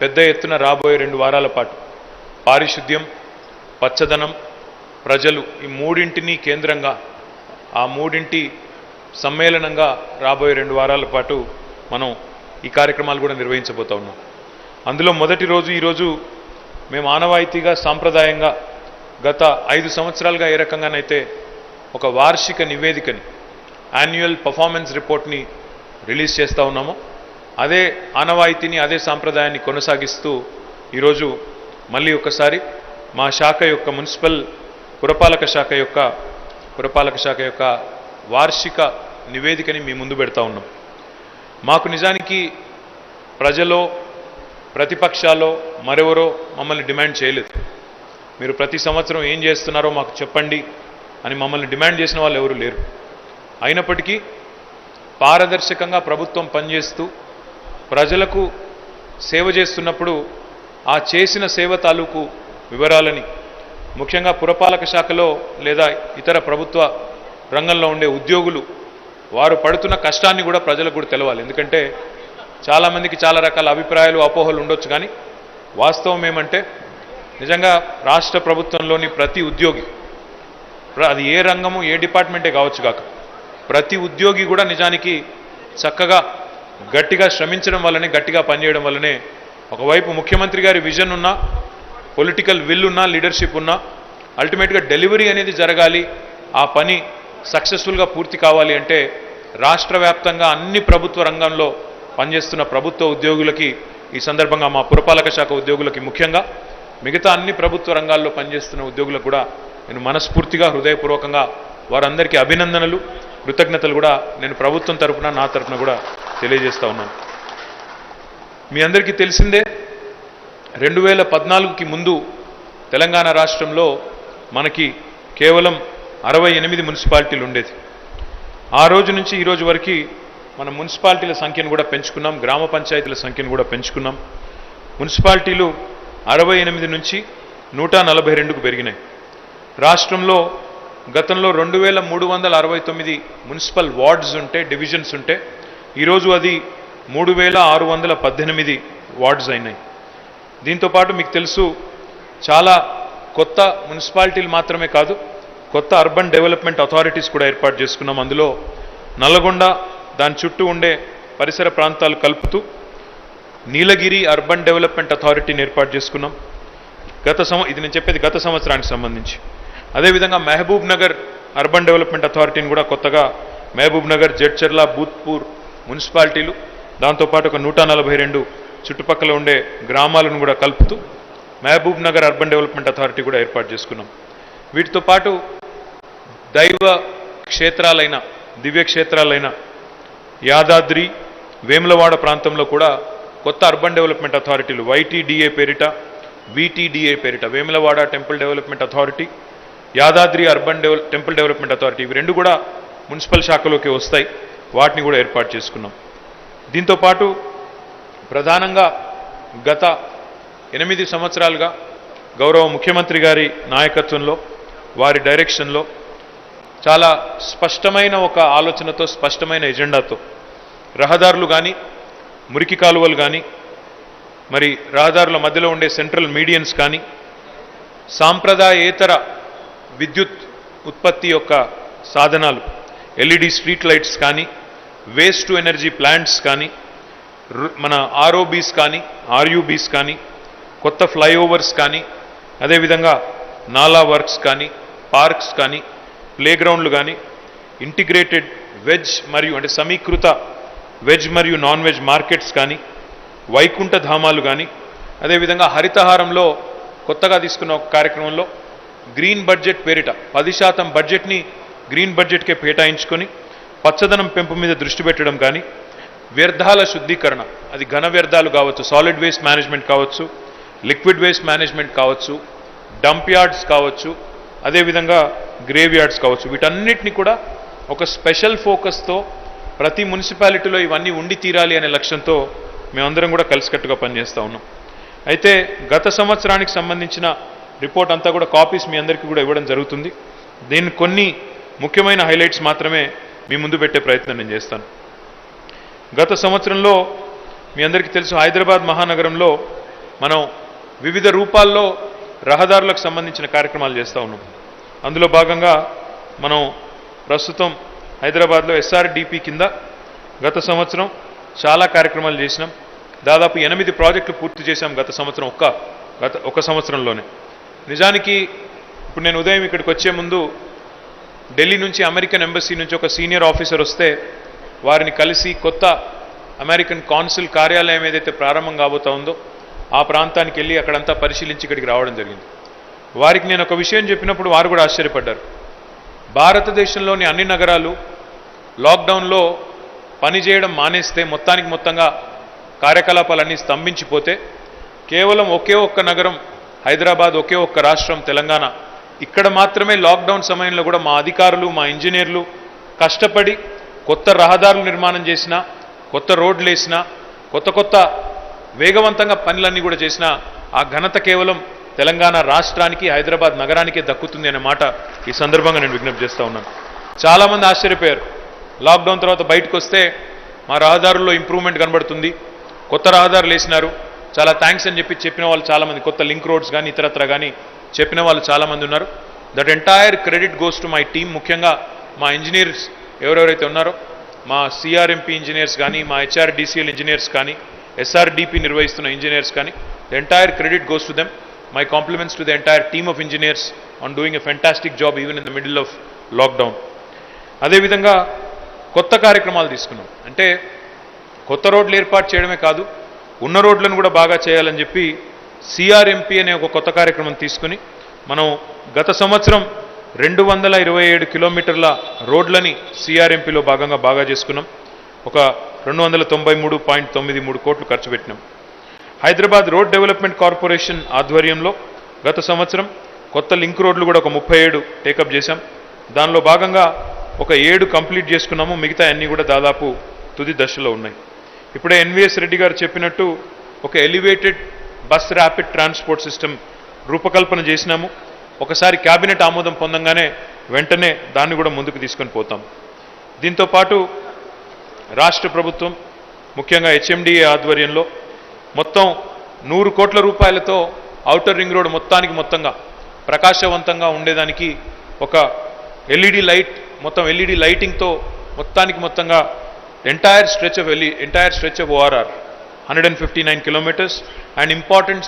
పెద్ద ఎత్తున రాబోయే 2 వారాల పాటు పారిశుద్ధ్యం, పచ్చదనం, ప్రజలు ఈ మూడింటిని కేంద్రంగా, ఆ మూడింటి సమ్మేళనంగా రాబోయే 2 వారాల పాటు మనం ఈ కార్యక్రమాలు కూడా నిర్వహించబోతా ఉన్నాం. అందులో మొదటి రోజు ఈరోజు మేము ఆనవాయితీగా, సాంప్రదాయంగా గత 5 సంవత్సరాలుగా ఏ రకంగానైతే ఒక వార్షిక నివేదికని, యాన్యువల్ పర్ఫార్మెన్స్ రిపోర్ట్ని రిలీజ్ చేస్తూ ఉన్నామో అదే ఆనవాయితీని, అదే సాంప్రదాయాన్ని కొనసాగిస్తూ ఈరోజు మళ్ళీ ఒకసారి మా శాఖ యొక్క మున్సిపల్ పురపాలక శాఖ యొక్క వార్షిక నివేదికని మీ ముందు పెడతా ఉన్నాం. మాకు నిజానికి ప్రజలో, ప్రతిపక్షాల్లో మరెవరో మమ్మల్ని డిమాండ్ చేయలేదు. మీరు ప్రతి సంవత్సరం ఏం చేస్తున్నారో మాకు చెప్పండి అని మమ్మల్ని డిమాండ్ చేసిన వాళ్ళు ఎవరు లేరు. అయినప్పటికీ పారదర్శకంగా ప్రభుత్వం పనిచేస్తూ ప్రజలకు సేవ చేస్తున్నప్పుడు ఆ చేసిన సేవ తాలూకు వివరాలని, ముఖ్యంగా పురపాలక శాఖలో లేదా ఇతర ప్రభుత్వ రంగంలో ఉండే ఉద్యోగులు వారు పడుతున్న కష్టాన్ని కూడా ప్రజలకు కూడా తెలవాలి. ఎందుకంటే చాలామందికి చాలా రకాల అభిప్రాయాలు, అపోహలు ఉండొచ్చు. కానీ వాస్తవం ఏమంటే నిజంగా రాష్ట్ర ప్రభుత్వంలోని ప్రతి ఉద్యోగి, అది ఏ రంగము, ఏ డిపార్ట్మెంటే కావచ్చు కాక, ప్రతి ఉద్యోగి కూడా నిజానికి చక్కగా గట్టిగా శ్రమించడం వల్లనే, గట్టిగా పనిచేయడం వల్లనే ఒకవైపు ముఖ్యమంత్రి గారి విజన్ ఉన్నా, పొలిటికల్ విల్ ఉన్నా, లీడర్షిప్ ఉన్నా, అల్టిమేట్గా డెలివరీ అనేది జరగాలి, ఆ పని సక్సెస్ఫుల్గా పూర్తి కావాలి అంటే రాష్ట్ర వ్యాప్తంగా అన్ని ప్రభుత్వ రంగంలో పనిచేస్తున్న ప్రభుత్వ ఉద్యోగులకి, ఈ సందర్భంగా మా పురపాలక శాఖ ఉద్యోగులకి ముఖ్యంగా, మిగతా అన్ని ప్రభుత్వ రంగాల్లో పనిచేస్తున్న ఉద్యోగులకు కూడా నేను మనస్ఫూర్తిగా, హృదయపూర్వకంగా వారందరికీ అభినందనలు, కృతజ్ఞతలు కూడా నేను ప్రభుత్వం తరపున, నా తరపున కూడా తెలియజేస్తా ఉన్నాను. మీ అందరికీ తెలిసిందే 2014కి ముందు తెలంగాణ రాష్ట్రంలో మనకి కేవలం 68 మున్సిపాలిటీలు ఉండేది. ఆ రోజు నుంచి ఈ రోజు వరకు మన మున్సిపాలిటీల సంఖ్యను కూడా పెంచుకున్నాం, గ్రామ పంచాయతీల సంఖ్యను కూడా పెంచుకున్నాం. మున్సిపాలిటీలు 68 నుంచి 142కు పెరిగినాయి. రాష్ట్రంలో గతంలో 2369 మున్సిపల్ వార్డ్స్ ఉంటే, డివిజన్స్ ఉంటే, ఈరోజు అది 3618 వార్డ్స్ అయినాయి. దీంతోపాటు మీకు తెలుసు చాలా కొత్త మున్సిపాలిటీలు మాత్రమే కాదు, కొత్త అర్బన్ డెవలప్మెంట్ అథారిటీస్ కూడా ఏర్పాటు చేసుకున్నాం. అందులో నల్గొండ, దాని చుట్టూ ఉండే పరిసర ప్రాంతాలు కలుపుతూ నీలగిరి అర్బన్ డెవలప్మెంట్ అథారిటీని ఏర్పాటు చేసుకున్నాం. ఇది నేను చెప్పేది గత సంవత్సరానికి సంబంధించి. అదేవిధంగా మహబూబ్ నగర్ అర్బన్ డెవలప్మెంట్ అథారిటీని కూడా కొత్తగా మహబూబ్ నగర్, జడ్చర్ల, బూత్పూర్ మున్సిపాలిటీలు, దాంతోపాటు ఒక 142 చుట్టుపక్కల ఉండే గ్రామాలను కూడా కలుపుతూ Mahabubnagar urban development authority కూడా ఏర్పాటు చేసుకున్నాం. వీటితో పాటు దైవ క్షేత్రాలైన, దివ్య క్షేత్రాలైన యాదాద్రి, వేములవాడ ప్రాంతంలో కూడా కొత్త అర్బన్ డెవలప్మెంట్ అథారిటీలు YTDA పేరిట, VTDA పేరిట, Vemulawada temple development authority, Yadadri urban temple development authority, ఇవి 2 కూడా మున్సిపల్ శాఖలోకి వస్తాయి. వాటిని కూడా ఏర్పాటు చేసుకున్నాం. దీంతోపాటు ప్రధానంగా గత 8 సంవత్సరాలుగా గౌరవ ముఖ్యమంత్రి గారి నాయకత్వంలో, వారి డైరెక్షన్లో చాలా స్పష్టమైన ఒక ఆలోచనతో, స్పష్టమైన ఎజెండాతో రహదారులు కానీ, మురికి కాలువలు కానీ, మరి రహదారుల మధ్యలో ఉండే సెంట్రల్ మీడియన్స్ కానీ, సాంప్రదాయేతర విద్యుత్ ఉత్పత్తి యొక్క సాధనాలు LED స్ట్రీట్ లైట్స్ కానీ, వేస్ట్ టు ఎనర్జీ ప్లాంట్స్ కానీ, మన ROBs కానీ, RUBs కానీ, కొత్త ఫ్లైఓవర్స్ కానీ, అదేవిధంగా నాలా వర్క్స్ కానీ, పార్క్స్ కానీ, ప్లేగ్రౌండ్లు కానీ, ఇంటిగ్రేటెడ్ వెజ్ మరియు అంటే సమీకృత వెజ్ మరియు నాన్ వెజ్ మార్కెట్స్ కానీ, వైకుంఠ ధామాలు కానీ, అదేవిధంగా హరితహారంలో కొత్తగా తీసుకున్న ఒక కార్యక్రమంలో గ్రీన్ బడ్జెట్ పేరిట 10% బడ్జెట్ని గ్రీన్ బడ్జెట్కే కేటాయించుకొని పచ్చదనం పెంపు మీద దృష్టి పెట్టడం కానీ, వ్యర్థాల శుద్ధీకరణ, అది ఘన వ్యర్థాలు కావచ్చు, సాలిడ్ వేస్ట్ మేనేజ్మెంట్ కావచ్చు, లిక్విడ్ వేస్ట్ మేనేజ్మెంట్ కావచ్చు, డంప్ యార్డ్స్ కావచ్చు, అదేవిధంగా గ్రేవ్ యార్డ్స్ కావచ్చు, వీటన్నిటిని కూడా ఒక స్పెషల్ ఫోకస్తో ప్రతి మున్సిపాలిటీలో ఇవన్నీ ఉండి తీరాలి అనే లక్ష్యంతో మేమందరం కూడా కలిసికట్టుగా పనిచేస్తూ ఉన్నాం. అయితే గత సంవత్సరానికి సంబంధించిన రిపోర్ట్ అంతా కూడా కాపీస్ మీ అందరికీ కూడా ఇవ్వడం జరుగుతుంది. దీని కొన్ని ముఖ్యమైన హైలైట్స్ మాత్రమే మీ ముందు పెట్టే ప్రయత్నం నేను చేస్తాను. గత సంవత్సరంలో మీ అందరికీ తెలుసు, హైదరాబాద్ మహానగరంలో మనం వివిధ రూపాల్లో రహదారులకు సంబంధించిన కార్యక్రమాలు చేస్తూ ఉన్నాం. అందులో భాగంగా మనం ప్రస్తుతం హైదరాబాద్లో ఎస్ఆర్డిపి కింద గత సంవత్సరం చాలా కార్యక్రమాలు చేసినాం. దాదాపు 8 ప్రాజెక్టులు పూర్తి చేశాం గత సంవత్సరం, ఒక సంవత్సరంలోనే. నిజానికి ఇప్పుడు నేను ఉదయం ఇక్కడికి వచ్చే ముందు ఢిల్లీ నుంచి అమెరికన్ ఎంబసీ నుంచి ఒక సీనియర్ ఆఫీసర్ వస్తే వారిని కలిసి కొత్త అమెరికన్ కాన్సుల్ కార్యాలయం ఏదైతే ప్రారంభం కాబోతా ఉందో ఆ ప్రాంతానికి వెళ్ళి అక్కడంతా పరిశీలించి ఇక్కడికి రావడం జరిగింది. వారికి నేను ఒక విషయం చెప్పినప్పుడు వారు కూడా ఆశ్చర్యపడ్డారు. భారతదేశంలోని అన్ని నగరాలు లాక్డౌన్లో పనిచేయడం మానేస్తే, మొత్తంగా కార్యకలాపాలన్నీ స్తంభించిపోతే, కేవలం ఒకే ఒక్క నగరం హైదరాబాద్, ఒకే ఒక్క రాష్ట్రం తెలంగాణ, ఇక్కడ మాత్రమే లాక్డౌన్ సమయంలో కూడా మా అధికారులు, మా ఇంజనీర్లు కష్టపడి కొత్త రహదారులు నిర్మాణం చేసినా, కొత్త రోడ్లు వేసినా, కొత్త వేగవంతంగా పనులన్నీ కూడా చేసినా ఆ ఘనత కేవలం తెలంగాణ రాష్ట్రానికి, హైదరాబాద్ నగరానికే దక్కుతుంది అనే మాట ఈ సందర్భంగా నేను విజ్ఞప్తి చేస్తూ ఉన్నాను. చాలామంది ఆశ్చర్యపోయారు. లాక్డౌన్ తర్వాత బయటకు వస్తే మా రహదారుల్లో ఇంప్రూవ్మెంట్ కనబడుతుంది, కొత్త రహదారులు వేసినారు, చాలా థ్యాంక్స్ అని చెప్పిన వాళ్ళు చాలామంది, కొత్త లింక్ రోడ్స్ కానీ ఇతరత్ర కానీ చెప్పిన వాళ్ళు చాలామంది ఉన్నారు. That entire credit goes to my team. ముఖ్యంగా మా ఇంజనీర్స్ ఎవరెవరైతే ఉన్నారో, మా సిఆర్ఎంపీ ఇంజనీర్స్ కానీ, మా హెచ్ఆర్డిసిఎల్ ఇంజనీర్స్ కానీ, ఎస్ఆర్డిపి నిర్వహిస్తున్న ఇంజనీర్స్ కానీ, the entire credit goes to them. My compliments to the entire team of engineers on doing a fantastic job even in the middle of lockdown. అదేవిధంగా కొత్త కార్యక్రమాలు తీసుకున్నాం. అంటే కొత్త రోడ్లు ఏర్పాటు చేయడమే కాదు, ఉన్న రోడ్లను కూడా బాగా చేయాలని చెప్పి సిఆర్ఎంపీ అనే ఒక కొత్త కార్యక్రమం తీసుకుని మనం గత సంవత్సరం 227 కిలోమీటర్ల రోడ్లని సిఆర్ఎంపీలో భాగంగా బాగా చేసుకున్నాం. ఒక 293.93 కోట్లు ఖర్చు పెట్టినాం. హైదరాబాద్ రోడ్ డెవలప్మెంట్ కార్పొరేషన్ ఆధ్వర్యంలో గత సంవత్సరం కొత్త లింక్ రోడ్లు కూడా ఒక 37 టేకప్ చేశాం. దానిలో భాగంగా ఒక 7 కంప్లీట్ చేసుకున్నాము, మిగతా అన్నీ కూడా దాదాపు తుది దశలో ఉన్నాయి. ఇప్పుడే ఎన్విఎస్ రెడ్డి గారు చెప్పినట్టు ఒక elevated bus rapid transport system రూపకల్పన చేసినాము. ఒకసారి క్యాబినెట్ ఆమోదం పొందంగానే వెంటనే దాన్ని కూడా ముందుకు తీసుకొని పోతాం. దీంతోపాటు రాష్ట్ర ప్రభుత్వం ముఖ్యంగా హెచ్ఎండిఏ ఆధ్వర్యంలో మొత్తం 100 కోట్ల రూపాయలతో ఔటర్ రింగ్ రోడ్ మొత్తంగా ప్రకాశవంతంగా ఉండేదానికి ఒక ఎల్ఈడి లైట్, మొత్తం ఎల్ఈడి లైటింగ్తో మొత్తంగా entire stretch of ORR 159 kilometers and important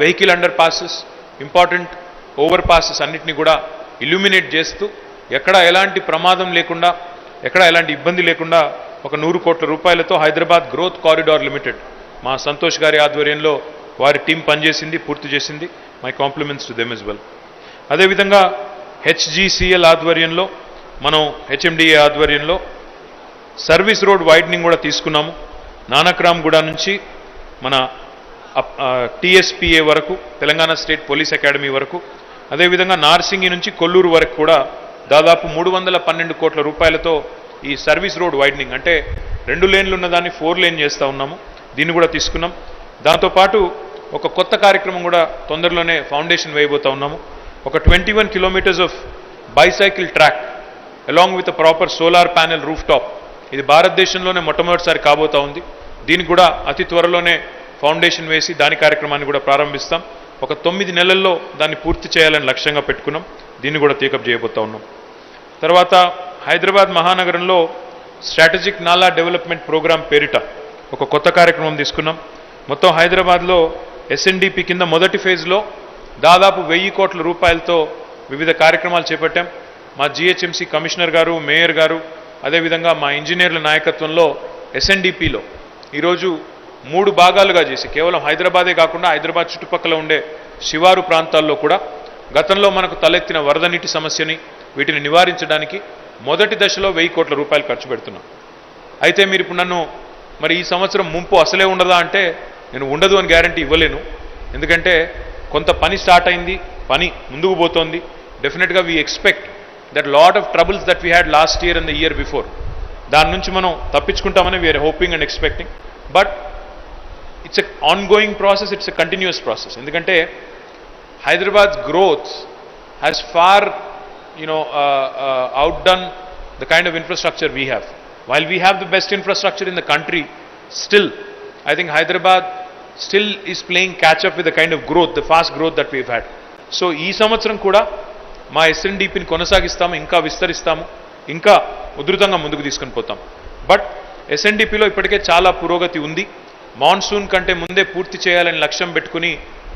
vehicle under passes, important over passes అన్నిటినీ కూడా ఇల్యూమినేట్ చేస్తూ ఎక్కడ ఎలాంటి ప్రమాదం లేకుండా, ఎక్కడ ఎలాంటి ఇబ్బంది లేకుండా ఒక 100 కోట్ల రూపాయలతో హైదరాబాద్ గ్రోత్ కారిడార్ లిమిటెడ్ మా సంతోష్ గారి ఆధ్వర్యంలో వారి టీం పనిచేసింది, పూర్తి చేసింది. My compliments to them as well. అదేవిధంగా హెచ్జిసిఎల్ ఆధ్వర్యంలో, మనం హెచ్ఎండిఏ ఆధ్వర్యంలో సర్వీస్ రోడ్ వైడనింగ్ కూడా తీసుకున్నాము. నానక్రామ్గూడ నుంచి మన టీఎస్పీఏ వరకు, తెలంగాణ స్టేట్ పోలీస్ అకాడమీ వరకు, అదేవిధంగా నార్సింగి నుంచి కొల్లూరు వరకు కూడా దాదాపు 312 కోట్ల రూపాయలతో ఈ సర్వీస్ రోడ్ వైడనింగ్, అంటే 2 లేన్లు ఉన్నదాన్ని 4 లేన్ చేస్తూ ఉన్నాము, దీన్ని కూడా తీసుకున్నాం. దాంతోపాటు ఒక కొత్త కార్యక్రమం కూడా తొందరలోనే ఫౌండేషన్ వేయబోతా ఉన్నాము. ఒక 21 kilometers of bicycle track along with proper solar panel roof top. ఇది భారతదేశంలోనే మొట్టమొదటిసారి కాబోతా ఉంది. దీనికి కూడా అతి త్వరలోనే ఫౌండేషన్ వేసి దాని కార్యక్రమాన్ని కూడా ప్రారంభిస్తాం. ఒక 9 నెలల్లో దాన్ని పూర్తి చేయాలని లక్ష్యంగా పెట్టుకున్నాం. దీన్ని కూడా టేకప్ చేయబోతా ఉన్నాం. తర్వాత హైదరాబాద్ మహానగరంలో స్ట్రాటజిక్ నాలా డెవలప్మెంట్ ప్రోగ్రామ్ పేరిట ఒక కొత్త కార్యక్రమం తీసుకున్నాం. మొత్తం హైదరాబాద్లో ఎస్ఎన్డిపి కింద మొదటి ఫేజ్లో దాదాపు 1000 కోట్ల రూపాయలతో వివిధ కార్యక్రమాలు చేపట్టాం. మా జిహెచ్ఎంసీ కమిషనర్ గారు, మేయర్ గారు, అదేవిధంగా మా ఇంజనీర్ల నాయకత్వంలో ఎస్ఎన్డిపిలో ఈరోజు 3 భాగాలుగా చేసి కేవలం హైదరాబాదే కాకుండా హైదరాబాద్ చుట్టుపక్కల ఉండే శివారు ప్రాంతాల్లో కూడా గతంలో మనకు తలెత్తిన వరద నీటి సమస్యని వీటిని నివారించడానికి మొదటి దశలో 1000 కోట్ల రూపాయలు ఖర్చు పెడుతున్నాం. అయితే మీరు ఇప్పుడు నన్ను మరి ఈ సంవత్సరం ముంపు అసలే ఉండదా అంటే నేను ఉండదు అని గ్యారంటీ ఇవ్వలేను. ఎందుకంటే కొంత పని స్టార్ట్ అయింది, పని ముందుకు పోతోంది. డెఫినెట్గా we expect that lot of troubles that we had last year and the year before దాని నుంచి మనం తప్పించుకుంటామని we're hoping and expecting. But it's a ongoing process, it's a continuous process. ఎందుకంటే Hyderabad's growth has far outdone the kind of infrastructure we have. While we have the best infrastructure in the country, still, I think Hyderabad still is playing catch up with the kind of growth, the fast growth that we've had. So, ఈ సంవత్సరం కూడా మా ఎస్ఎన్డిపిని కొనసాగిస్తాము, ఇంకా విస్తరిస్తాము, ఇంకా ఉధృతంగా ముందుకు తీసుకొని పోతాం. బట్ ఎస్ఎన్డిపిలో ఇప్పటికే చాలా పురోగతి ఉంది. మాన్సూన్ కంటే ముందే పూర్తి చేయాలని లక్ష్యం పెట్టుకుని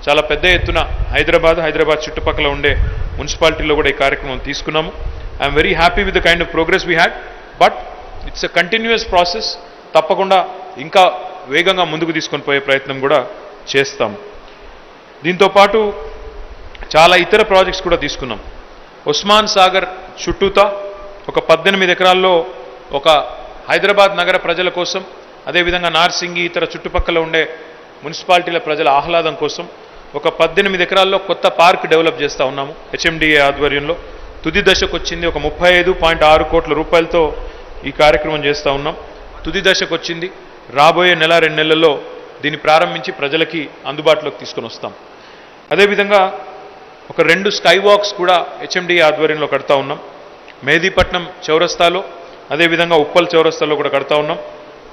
చాలా పెద్ద ఎత్తున హైదరాబాద్ చుట్టుపక్కల ఉండే మున్సిపాలిటీలో కూడా ఈ కార్యక్రమం తీసుకున్నాము. I'm very happy with the kind of progress we had. But it's a continuous process. తప్పకుండా ఇంకా వేగంగా ముందుకు తీసుకొని పోయే ప్రయత్నం కూడా చేస్తాము. దీంతోపాటు చాలా ఇతర ప్రాజెక్ట్స్ కూడా తీసుకున్నాం. ఉస్మాన్ సాగర్ చుట్టూతా ఒక 18 ఎకరాల్లో ఒక హైదరాబాద్ నగర ప్రజల కోసం, అదేవిధంగా నార్సింగి ఇతర చుట్టుపక్కల ఉండే మున్సిపాలిటీల ప్రజల ఆహ్లాదం కోసం ఒక 18 ఎకరాల్లో కొత్త పార్క్ డెవలప్ చేస్తూ ఉన్నాము హెచ్ఎండిఏ ఆధ్వర్యంలో. తుది దశకు వచ్చింది. ఒక 35.6 కోట్ల రూపాయలతో ఈ కార్యక్రమం చేస్తూ ఉన్నాం. తుది దశకు వచ్చింది. రాబోయే 1-2 నెలల్లో దీన్ని ప్రారంభించి ప్రజలకి అందుబాటులోకి తీసుకొని వస్తాం. అదేవిధంగా ఒక 2 స్కై వాక్స్ కూడా హెచ్ఎండిఏ ఆధ్వర్యంలో కడతా ఉన్నాం. మెహదీపట్నం చౌరస్తాలో, అదేవిధంగా ఉప్పల్ చౌరస్తాలో కూడా కడతా ఉన్నాం.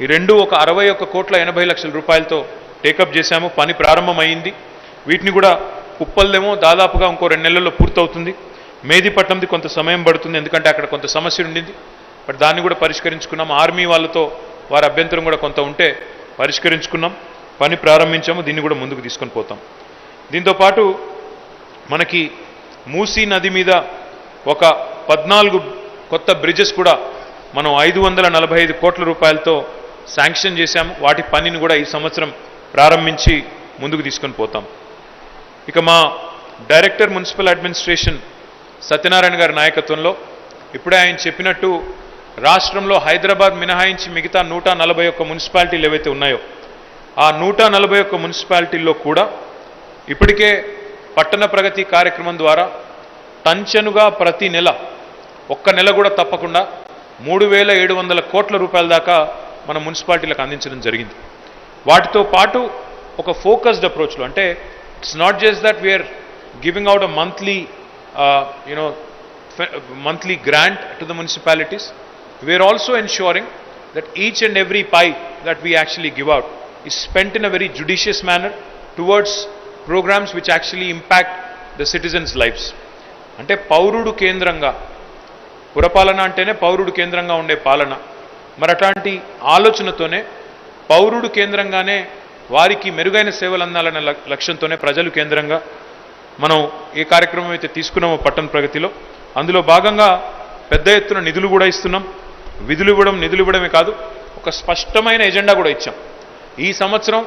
ఈ 2 ఒక 61,80,00,000 రూపాయలతో టేకప్ చేశాము. పని ప్రారంభమైంది. వీటిని కూడా ఉప్పల్దేమో దాదాపుగా ఇంకో 2 నెలల్లో పూర్తవుతుంది. మెహదీపట్నంది కొంత సమయం పడుతుంది, ఎందుకంటే అక్కడ కొంత సమస్య ఉండింది. బట్ దాన్ని కూడా పరిష్కరించుకున్నాం. ఆర్మీ వాళ్ళతో వారి అభ్యంతరం కూడా కొంత ఉంటే పరిష్కరించుకున్నాం, పని ప్రారంభించాము. దీన్ని కూడా ముందుకు తీసుకొని పోతాం. దీంతోపాటు మనకి మూసీ నది మీద ఒక 14 కొత్త బ్రిడ్జెస్ కూడా మనం 545 కోట్ల రూపాయలతో శాంక్షన్ చేశాము. వాటి పనిని కూడా ఈ సంవత్సరం ప్రారంభించి ముందుకు తీసుకొని పోతాం. ఇక మా డైరెక్టర్ మున్సిపల్ అడ్మినిస్ట్రేషన్ సత్యనారాయణ గారి నాయకత్వంలో ఇప్పుడే ఆయన చెప్పినట్టు రాష్ట్రంలో హైదరాబాద్ మినహాయించి మిగతా 141 మున్సిపాలిటీలు ఏవైతే ఉన్నాయో ఆ 141 మున్సిపాలిటీల్లో కూడా ఇప్పటికే పట్టణ ప్రగతి కార్యక్రమం ద్వారా టంచనుగా ప్రతి నెల ఒక్క నెల కూడా తప్పకుండా 3,700 కోట్ల రూపాయల దాకా మన మున్సిపాలిటీలకు అందించడం జరిగింది. వాటితో పాటు ఒక ఫోకస్డ్ అప్రోచ్లో, అంటే it's not just that we're giving out a monthly grant to the municipalities. We are also ensuring that each and every pie that we actually give out is spent in a very judicious manner towards programs which actually impact the citizens' lives. అంటే పౌరుడు కేంద్రంగా, పురపాలన అంటేనే పౌరుడు కేంద్రంగా ఉండే పాలన. మరి అట్లాంటి ఆలోచనతోనే పౌరుడు కేంద్రంగానే వారికి మెరుగైన సేవలు అందాలనే లక్ష్యంతోనే ప్రజలు కేంద్రంగా మనం ఏ కార్యక్రమం అయితే తీసుకున్నామో పట్టణ ప్రగతిలో అందులో భాగంగా పెద్ద ఎత్తున నిధులు కూడా ఇస్తున్నాం. నిధులు ఇవ్వడమే కాదు, ఒక స్పష్టమైన ఎజెండా కూడా ఇచ్చాం. ఈ సంవత్సరం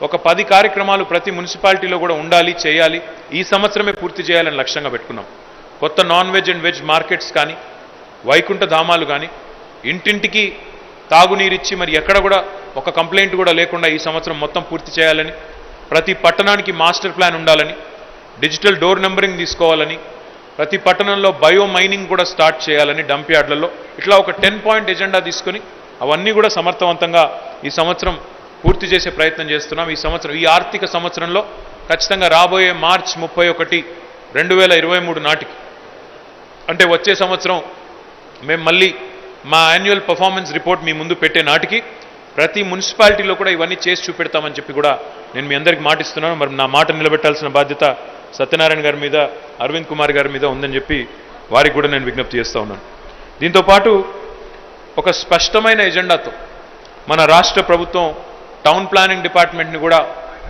ఒక 10 కార్యక్రమాలు ప్రతి మున్సిపాలిటీలో కూడా ఉండాలి, చేయాలి, ఈ సంవత్సరమే పూర్తి చేయాలని లక్ష్యంగా పెట్టుకున్నాం. కొత్త non veg and veg markets కానీ, వైకుంఠ ధామాలు కానీ, ఇంటింటికి తాగునీరిచ్చి మరి ఎక్కడ కూడా ఒక కంప్లైంట్ కూడా లేకుండా ఈ సంవత్సరం మొత్తం పూర్తి చేయాలని, ప్రతి పట్టణానికి మాస్టర్ ప్లాన్ ఉండాలని, డిజిటల్ డోర్ నెంబరింగ్ తీసుకోవాలని, ప్రతి పట్టణంలో బయో మైనింగ్ కూడా స్టార్ట్ చేయాలని డంప్ యార్డ్లలో, ఇట్లా ఒక 10 పాయింట్ ఎజెండా తీసుకొని అవన్నీ కూడా సమర్థవంతంగా ఈ సంవత్సరం పూర్తి చేసే ప్రయత్నం చేస్తున్నాం. ఈ ఆర్థిక సంవత్సరంలో ఖచ్చితంగా రాబోయే మార్చి 31, 2023 నాటికి, అంటే వచ్చే సంవత్సరం మేము మళ్ళీ మా యాన్యువల్ పర్ఫార్మెన్స్ రిపోర్ట్ మీ ముందు పెట్టే నాటికి ప్రతి మున్సిపాలిటీలో కూడా ఇవన్నీ చేసి చూపెడతామని చెప్పి కూడా నేను మీ అందరికీ మాటిస్తున్నాను. మరి నా మాట నిలబెట్టాల్సిన బాధ్యత సత్యనారాయణ గారి మీద, అరవింద్ కుమార్ గారి మీద ఉందని చెప్పి వారికి కూడా నేను విజ్ఞప్తి చేస్తూ ఉన్నాను. దీంతోపాటు ఒక స్పష్టమైన ఎజెండాతో మన రాష్ట్ర ప్రభుత్వం టౌన్ ప్లానింగ్ డిపార్ట్మెంట్ని కూడా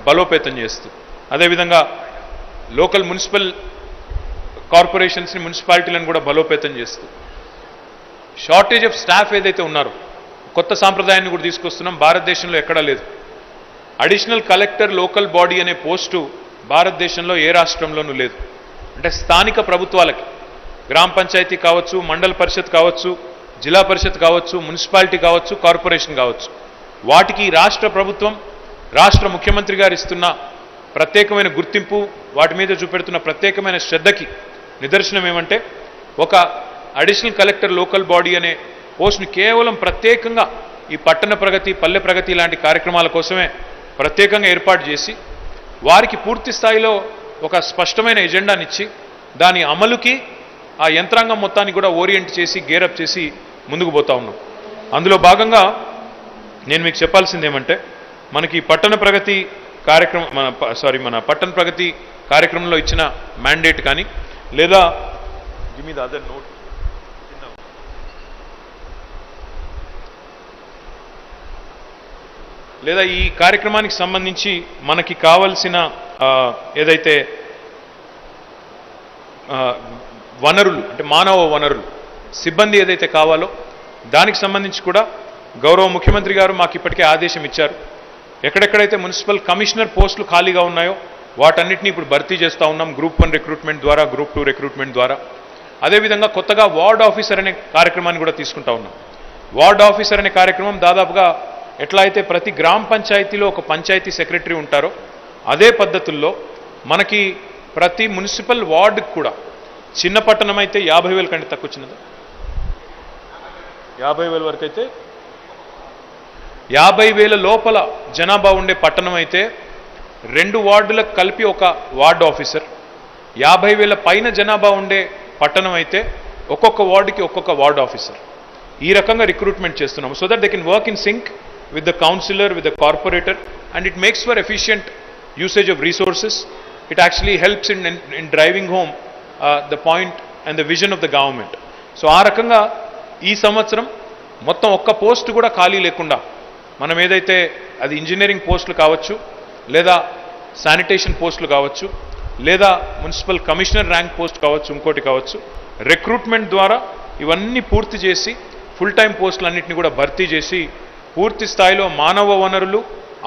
బలోపేతం చేస్తూ, అదేవిధంగా లోకల్ మున్సిపల్ కార్పొరేషన్స్ని, మున్సిపాలిటీలను కూడా బలోపేతం చేస్తూ, షార్టేజ్ ఆఫ్ స్టాఫ్ ఏదైతే ఉన్నారో కొత్త సాంప్రదాయాన్ని కూడా తీసుకొస్తున్నాం, భారతదేశంలో ఎక్కడా లేదు. అడిషనల్ కలెక్టర్ లోకల్ బాడీ అనే పోస్టు భారతదేశంలో ఏ రాష్ట్రంలోనూ లేదు. అంటే స్థానిక ప్రభుత్వాలకి గ్రామ పంచాయతీ కావచ్చు, మండల పరిషత్ కావచ్చు, జిల్లా పరిషత్ కావచ్చు, మున్సిపాలిటీ కావచ్చు, కార్పొరేషన్ కావచ్చు, వాటికి రాష్ట్ర ప్రభుత్వం, రాష్ట్ర ముఖ్యమంత్రి గారు ఇస్తున్న ప్రత్యేకమైన గుర్తింపు, వాటి మీద చూపెడుతున్న ప్రత్యేకమైన శ్రద్ధకి నిదర్శనం ఏమంటే ఒక అడిషనల్ కలెక్టర్ లోకల్ బాడీ అనే పోస్ట్ని కేవలం ప్రత్యేకంగా ఈ పట్టణ ప్రగతి, పల్లె ప్రగతి లాంటి కార్యక్రమాల కోసమే ప్రత్యేకంగా ఏర్పాటు చేసి వారికి పూర్తి స్థాయిలో ఒక స్పష్టమైన ఎజెండానిచ్చి దాని అమలుకి ఆ యంత్రాంగం మొత్తాన్ని కూడా ఓరియంట్ చేసి గేరప్ చేసి ముందుకు పోతా ఉన్నాం. అందులో భాగంగా నేను మీకు చెప్పాల్సింది ఏమంటే మనకి పట్టణ ప్రగతి కార్యక్రమం మన పట్టణ ప్రగతి కార్యక్రమంలో ఇచ్చిన మ్యాండేట్ కానీ లేదా give me the other note లేదా ఈ కార్యక్రమానికి సంబంధించి మనకి కావలసిన ఏదైతే వనరులు అంటే మానవ వనరులు సిబ్బంది ఏదైతే కావాలో దానికి సంబంధించి కూడా గౌరవ ముఖ్యమంత్రి గారు మాకు ఇప్పటికే ఆదేశం ఇచ్చారు. ఎక్కడెక్కడైతే మున్సిపల్ కమిషనర్ పోస్టులు ఖాళీగా ఉన్నాయో వాటన్నిటిని ఇప్పుడు భర్తీ చేస్తూ ఉన్నాం, గ్రూప్ 1 రిక్రూట్మెంట్ ద్వారా, గ్రూప్ 2 రిక్రూట్మెంట్ ద్వారా. అదేవిధంగా కొత్తగా వార్డ్ ఆఫీసర్ అనే కార్యక్రమాన్ని కూడా తీసుకుంటా ఉన్నాం. వార్డ్ ఆఫీసర్ అనే కార్యక్రమం దాదాపుగా ఎట్లా అయితే ప్రతి గ్రామ పంచాయతీలో ఒక పంచాయతీ సెక్రటరీ ఉంటారో అదే పద్ధతుల్లో మనకి ప్రతి మున్సిపల్ వార్డుకి కూడా, చిన్న పట్టణం అయితే 50,000 కంటే తక్కువ, చిన్నది 50,000 వరకు అయితే, 50,000 లోపల జనాభా ఉండే పట్టణం అయితే 2 వార్డులకు కలిపి ఒక వార్డు ఆఫీసర్, 50,000 పైన జనాభా ఉండే పట్టణం అయితే ఒక్కొక్క వార్డుకి ఒక్కొక్క వార్డు ఆఫీసర్. ఈ రకంగా రిక్రూట్మెంట్ చేస్తున్నాము so that they can work in sync with the councillor, with the corporator, and it makes for efficient usage of resources. It actually helps in driving home the point and the vision of the government. So ఆ రకంగా ఈ సంవత్సరం మొత్తం ఒక్క post కూడా ఖాళీ లేకుండా మనం ఏదైతే అది ఇంజనీరింగ్ పోస్టులు కావచ్చు, లేదా శానిటేషన్ పోస్టులు కావచ్చు, లేదా మున్సిపల్ కమిషనర్ ర్యాంక్ పోస్ట్ కావచ్చు, ఇంకోటి కావచ్చు, రిక్రూట్మెంట్ ద్వారా ఇవన్నీ పూర్తి చేసి ఫుల్ టైం పోస్టులన్నింటినీ కూడా భర్తీ చేసి పూర్తి స్థాయిలో మానవ వనరులు,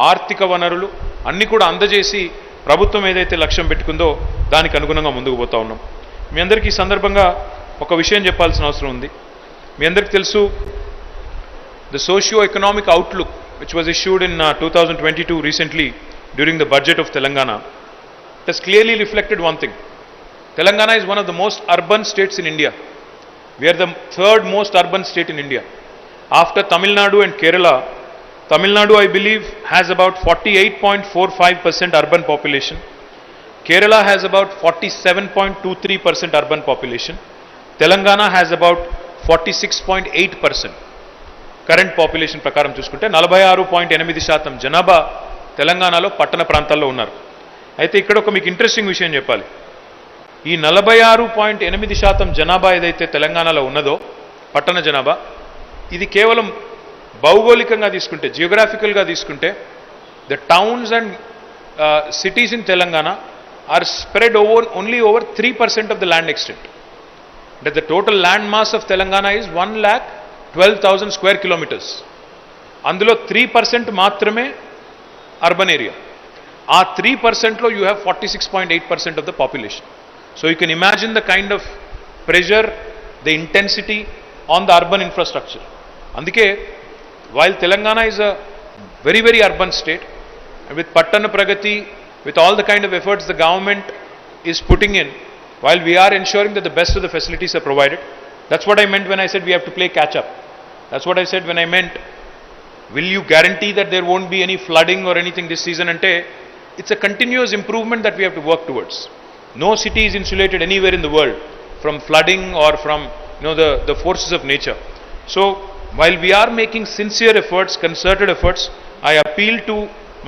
ఆర్థిక వనరులు అన్నీ కూడా అందజేసి ప్రభుత్వం ఏదైతే లక్ష్యం పెట్టుకుందో దానికి అనుగుణంగా ముందుకు పోతా ఉన్నాం. మీ అందరికీ ఈ సందర్భంగా ఒక విషయం చెప్పాల్సిన అవసరం ఉంది. మీ అందరికీ తెలుసు, the socio economic outlook which was issued in 2022 recently during the budget of Telangana, it has clearly reflected one thing. Telangana is one of the most urban states in India. We are the third most urban state in India. After Tamil Nadu and Kerala, Tamil Nadu, I believe, has about 48.45% urban population. Kerala has about 47.23% urban population. Telangana has about 46.8%. Current population ప్రకారం చూసుకుంటే 46.8% జనాభా తెలంగాణలో పట్టణ ప్రాంతాల్లో ఉన్నారు. అయితే ఇక్కడ ఒక మీకు ఇంట్రెస్టింగ్ విషయం చెప్పాలి. ఈ 46.8% జనాభా ఏదైతే తెలంగాణలో ఉన్నదో పట్టణ జనాభా, ఇది కేవలం భౌగోళికంగా తీసుకుంటే, జియోగ్రాఫికల్గా తీసుకుంటే, the towns and cities in Telangana are spread only over 3% of the land extent. అంటే the total land mass of Telangana is 1,12,000 square kilometers. అందులో 3% మాత్రమే అర్బన్ ఏరియా. ఆ 3%లో you have 46.8% of the population. So you can imagine the kind of pressure, the intensity on the urban infrastructure. అందుకే while Telangana is a very very urban state, with Pattana Pragathi, with all the kind of efforts the government is putting in, while we are ensuring that the best of the facilities are provided. That's what I meant when I said we have to play catch up. That's what I said when I meant, will you guarantee that there won't be any flooding or anything this season? Ante it's a continuous improvement that we have to work towards. No city is insulated anywhere in the world from flooding or from the forces of nature. So while we are making sincere efforts, concerted efforts, I appeal to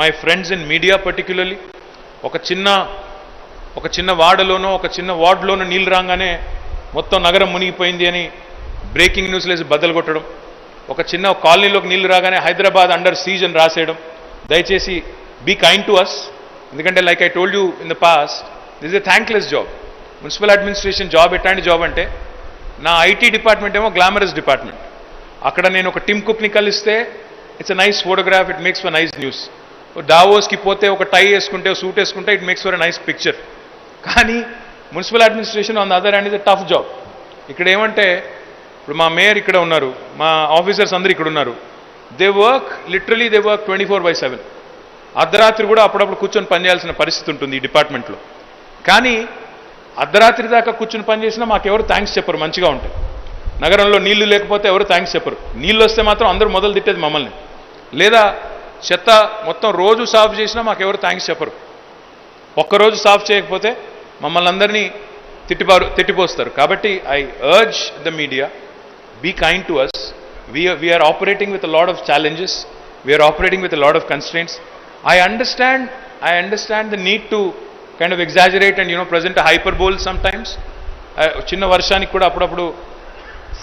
my friends in media particularly. ఒక చిన్న వార్డులోనో ఒక చిన్న వార్డులోనో నీళ్ళు రాగానే మొత్తం నగరం మునిగిపోయింది అని బ్రేకింగ్ న్యూస్ లేసి బద్దలు కొట్టడం, ఒక చిన్న కాలనీలోకి నీళ్లు రాగానే హైదరాబాద్ అండర్ సీజ్ అని రాసేయడం. దయచేసి బీ కైండ్ టు అస్. ఎందుకంటే like I told you in the past, this is a thankless job. Municipal administration job ఎట్లాంటి జాబ్ అంటే నా ఐటీ డిపార్ట్మెంట్ ఏమో గ్లామరస్ డిపార్ట్మెంట్. అక్కడ నేను ఒక టిమ్ కుక్ని కలిస్తే it's a nice photograph, it makes for nice news. డావోస్కి పోతే ఒక టై వేసుకుంటే సూట్ వేసుకుంటే it makes for a nice picture. కానీ municipal administration on the other hand is a tough job. ఇక్కడ ఏమంటే ఇప్పుడు మా మేయర్ ఇక్కడ ఉన్నారు, మా ఆఫీసర్స్ అందరూ ఇక్కడ ఉన్నారు. They work 24/7. అర్ధరాత్రి కూడా అప్పుడప్పుడు కూర్చొని పనిచేయాల్సిన పరిస్థితి ఉంటుంది ఈ డిపార్ట్మెంట్లో. కానీ అర్ధరాత్రి దాకా కూర్చొని పనిచేసినా మాకెవరు థ్యాంక్స్ చెప్పరు. మంచిగా ఉంటాయి. నగరంలో నీళ్లు లేకపోతే ఎవరు థ్యాంక్స్ చెప్పరు. నీళ్ళు వస్తే మాత్రం అందరూ మొదలు తిట్టేది మమ్మల్ని. లేదా చెత్త మొత్తం రోజు సాఫ్ చేసినా మాకెవరు థ్యాంక్స్ చెప్పరు. ఒక్కరోజు సాఫ్ చేయకపోతే మమ్మల్ని అందరినీ తిట్టిపోస్తారు. కాబట్టి I urge the media, be kind to us. We are operating with a lot of challenges. We are operating with a lot of constraints. I understand the need to kind of exaggerate and present a hyperbole sometimes. చిన్న వర్షానికి కూడా అప్పుడప్పుడు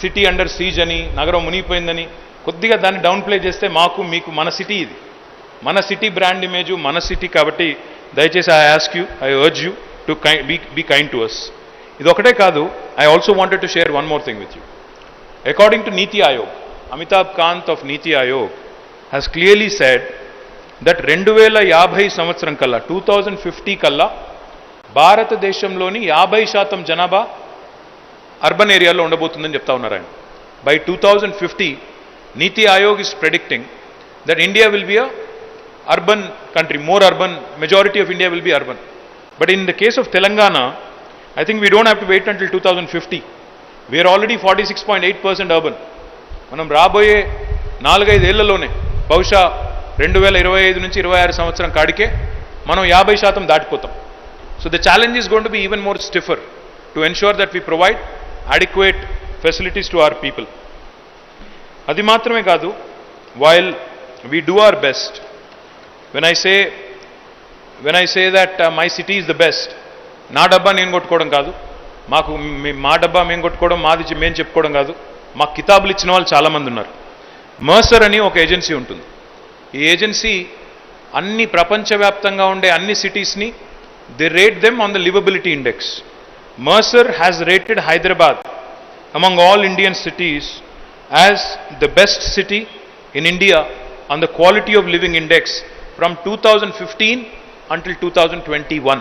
city under seize అని, నగరం మునిగిపోయిందని కొద్దిగా దాన్ని down play చేస్తే మాకు మీకు మన సిటీ ఇది, మన సిటీ బ్రాండ్ ఇమేజ్ మన సిటీ. కాబట్టి దయచేసి I urge you to be kind to us. ఇది ఒకటే కాదు, I also wanted to share one more thing with you. According to Niti Aayog, Amitabh Kant of Niti Aayog has clearly said that 2050 సంవత్సరం కల్లా 2050 కల్లా భారతదేశంలోని 50% జనాభా urban ఏరియాలో ఉండబోతుందని చెప్తా ఉన్నారు ఆయన. By 2050, Niti Aayog is predicting that India will be a urban country, more urban, majority of India will be urban. But in the case of Telangana, I think we don't have to wait until 2050. We are already 46.8% urban. మనం రాబోయే 4-5 ఏళ్లలోనే బహుశా 2025 నుంచి 26 సంవత్సరం కాడికే మనం 50% దాటిపోతాం. So the challenge is going to be even more stiffer to ensure that we provide adequate facilities to our people. అది మాత్రమే కాదు, while we do our best, when I say that my city is the best, నా డబ్బా నేను కొట్టుకోవడం కాదు, మా డబ్బా మేము కొట్టుకోవడం, మాది మేము చెప్పుకోవడం కాదు. మాకు కితాబులు ఇచ్చిన వాళ్ళు చాలామంది ఉన్నారు. మర్సర్ అని ఒక ఏజెన్సీ ఉంటుంది. ఈ ఏజెన్సీ అన్ని ప్రపంచవ్యాప్తంగా ఉండే అన్ని సిటీస్ని they rate them on the livability index. Mercer has rated Hyderabad among all Indian cities as the best city in India on the quality of living index from 2015 until 2021.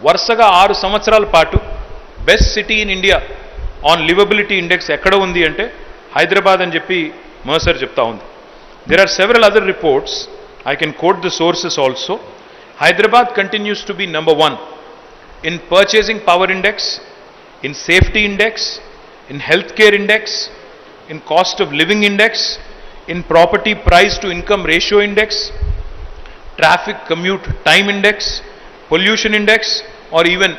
వరుసగా 6 సంవత్సరాల పాటు best city in India on livability index ఎక్కడ ఉంది అంటే హైదరాబాద్ అని చెప్పి Mercer చెప్తా ఉంది. There are several other reports, I can quote the sources also. Hyderabad continues to be number 1 in purchasing power index, in safety index, in healthcare index, in cost of living index, in property price to income ratio index, traffic commute time index, pollution index, or even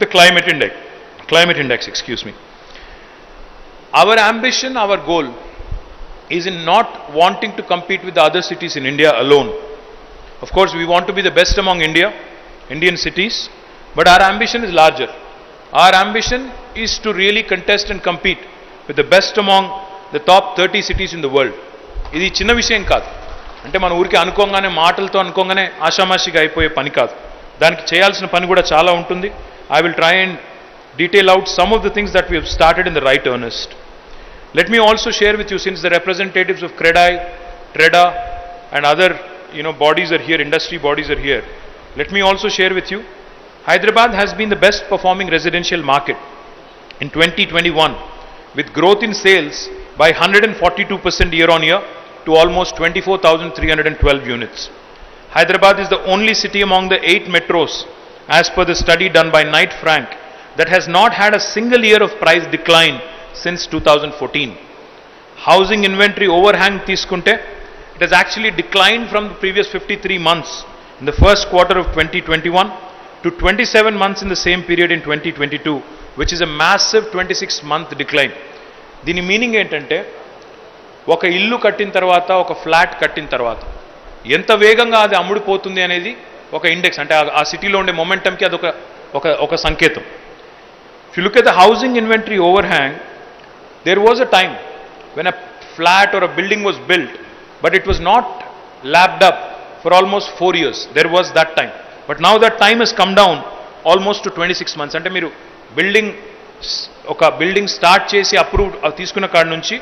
the climate index, excuse me. Our ambition, our goal is in not wanting to compete with the other cities in India alone. Of course, we want to be the best among Indian cities, but our ambition is larger. Our ambition is to really contest and compete with the best among the top 30 cities in the world. ఇది చిన్న విషయం కాదు. అంటే మన ఊరికి అనుకోగానే, మాటలతో అనుకోగానే ఆషామాషిగా అయిపోయే పని కాదు. దానికి చేయాల్సిన పని కూడా చాలా ఉంటుంది. I will try and detail out some of the things that we have started in the right earnest. Let me also share with you, since the representatives of CREDAI, TREDA and other bodies are here, industry bodies are here. Let me also share with you, Hyderabad has been the best performing residential market in 2021 with growth in sales by 142% year on year to almost 24,312 units. Hyderabad is the only city among the 8 metros, as per the study done by Knight Frank, that has not had a single year of price decline since 2014. Housing inventory overhang తీసుకుంటే it has actually declined from the previous 53 months in the first quarter of 2021 to 27 months in the same period in 2022, which is a massive 26-month decline. దీని meaning ఏంటంటే, ఒక ఇల్లు కట్టిన తర్వాత, ఒక flat కట్టిన తర్వాత ఎంత వేగంగా అది అమ్ముడిపోతుంది అనేది ఒక ఇండెక్స్. అంటే ఆ సిటీలో ఉండే మొమెంటంకి అది ఒక సంకేతం. If you look at the housing inventory overhang, there was a time when a flat or a building was built, but it was not lapped up for almost 4 years. There was that time. But now that time has come down almost to 26 months. అంటే మీరు building ఒక building start చేసి approve తీసుకున్న కాడ నుంచి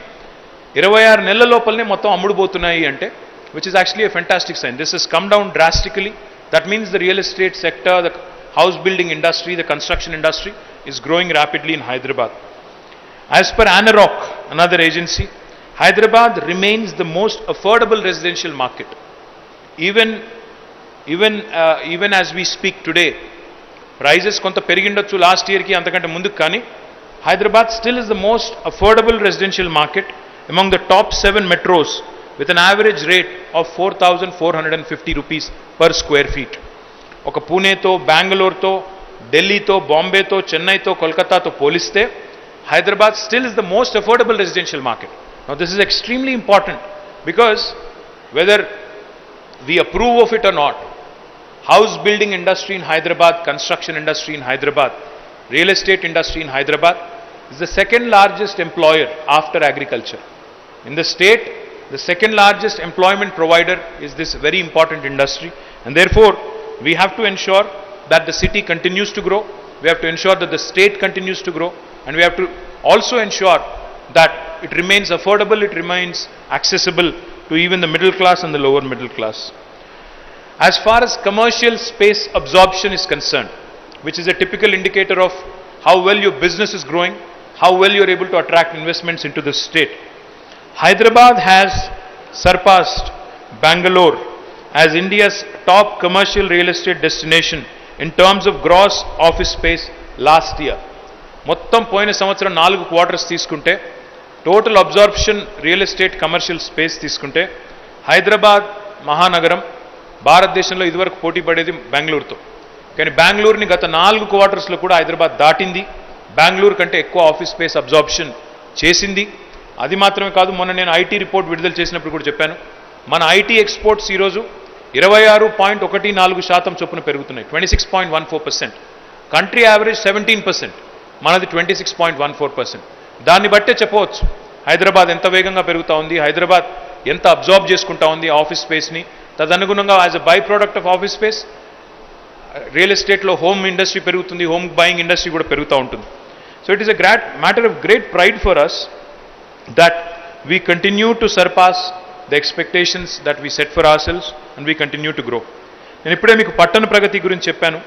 26 నెలల లోపలనే మొత్తం అమ్ముడుపోతున్నాయి అంటే, which is actually a fantastic sign. This has come down drastically. That means the real estate sector, the house building industry, the construction industry is growing rapidly in Hyderabad. As per ANAROC, another agency, Hyderabad remains the most affordable residential market. Even as we speak today, prices కొంత పెరిగిండొచ్చు last ఇయర్కి అంతకంటే ముందుకు, కానీ Hyderabad still is the most affordable residential market among the top 7 metros with an average rate of 4,450 rupees per square feet. ఒక పూణేతో, బెంగళూరుతో, ఢిల్లీతో, బాంబేతో, చెన్నైతో, కోల్కతాతో పోలిస్తే Hyderabad still is the most affordable residential market. Now this is extremely important because whether we approve of it or not, house building industry in Hyderabad, construction industry in Hyderabad, real estate industry in Hyderabad is the second largest employer after agriculture. In the state, the second largest employment provider is this very important industry, and therefore we have to ensure that the city continues to grow, we have to ensure that the state continues to grow, and we have to also ensure that it remains affordable, it remains accessible to even the middle class and the lower middle class. As far as commercial space absorption is concerned, which is a typical indicator of how well your business is growing, how well you are able to attract investments into the state, Hyderabad has surpassed Bangalore as India's top commercial real estate destination in terms of gross office space last year. మొత్తం పోయిన సంవత్సరం 4 quarters తీసుకుంటే, total absorption real estate commercial space తీసుకుంటే, హైదరాబాద్ మహానగరం భారతదేశంలో ఇదివరకు పోటీ పడేది బెంగళూరుతో, కానీ బెంగళూరుని గత 4 క్వార్టర్స్లో కూడా హైదరాబాద్ దాటింది, బెంగళూరు కంటే ఎక్కువ ఆఫీస్ స్పేస్ అబ్జార్ప్షన్ చేసింది. అది మాత్రమే కాదు, మొన్న నేను ఐటీ రిపోర్ట్ విడుదల చేసినప్పుడు కూడా చెప్పాను, మన ఐటీ ఎక్స్పోర్ట్స్ ఈరోజు 26.14% చొప్పున పెరుగుతున్నాయి, 26.14%. కంట్రీ యావరేజ్ 17%, మనది 26.14%. దాన్ని బట్టే చెప్పవచ్చు హైదరాబాద్ ఎంత వేగంగా పెరుగుతూ ఉంది, హైదరాబాద్ ఎంత అబ్జార్బ్ చేసుకుంటా ఉంది ఆఫీస్ స్పేస్ని. తదనుగుణంగా as a by product of office space real ఎస్టేట్లో హోమ్ ఇండస్ట్రీ పెరుగుతుంది, హోమ్ బయింగ్ ఇండస్ట్రీ కూడా పెరుగుతూ ఉంటుంది. So it is a matter of great pride for us that we continue to surpass the expectations that we set for ourselves and we continue to grow. నేను ఇప్పుడే మీకు పట్టణ ప్రగతి గురించి చెప్పాను.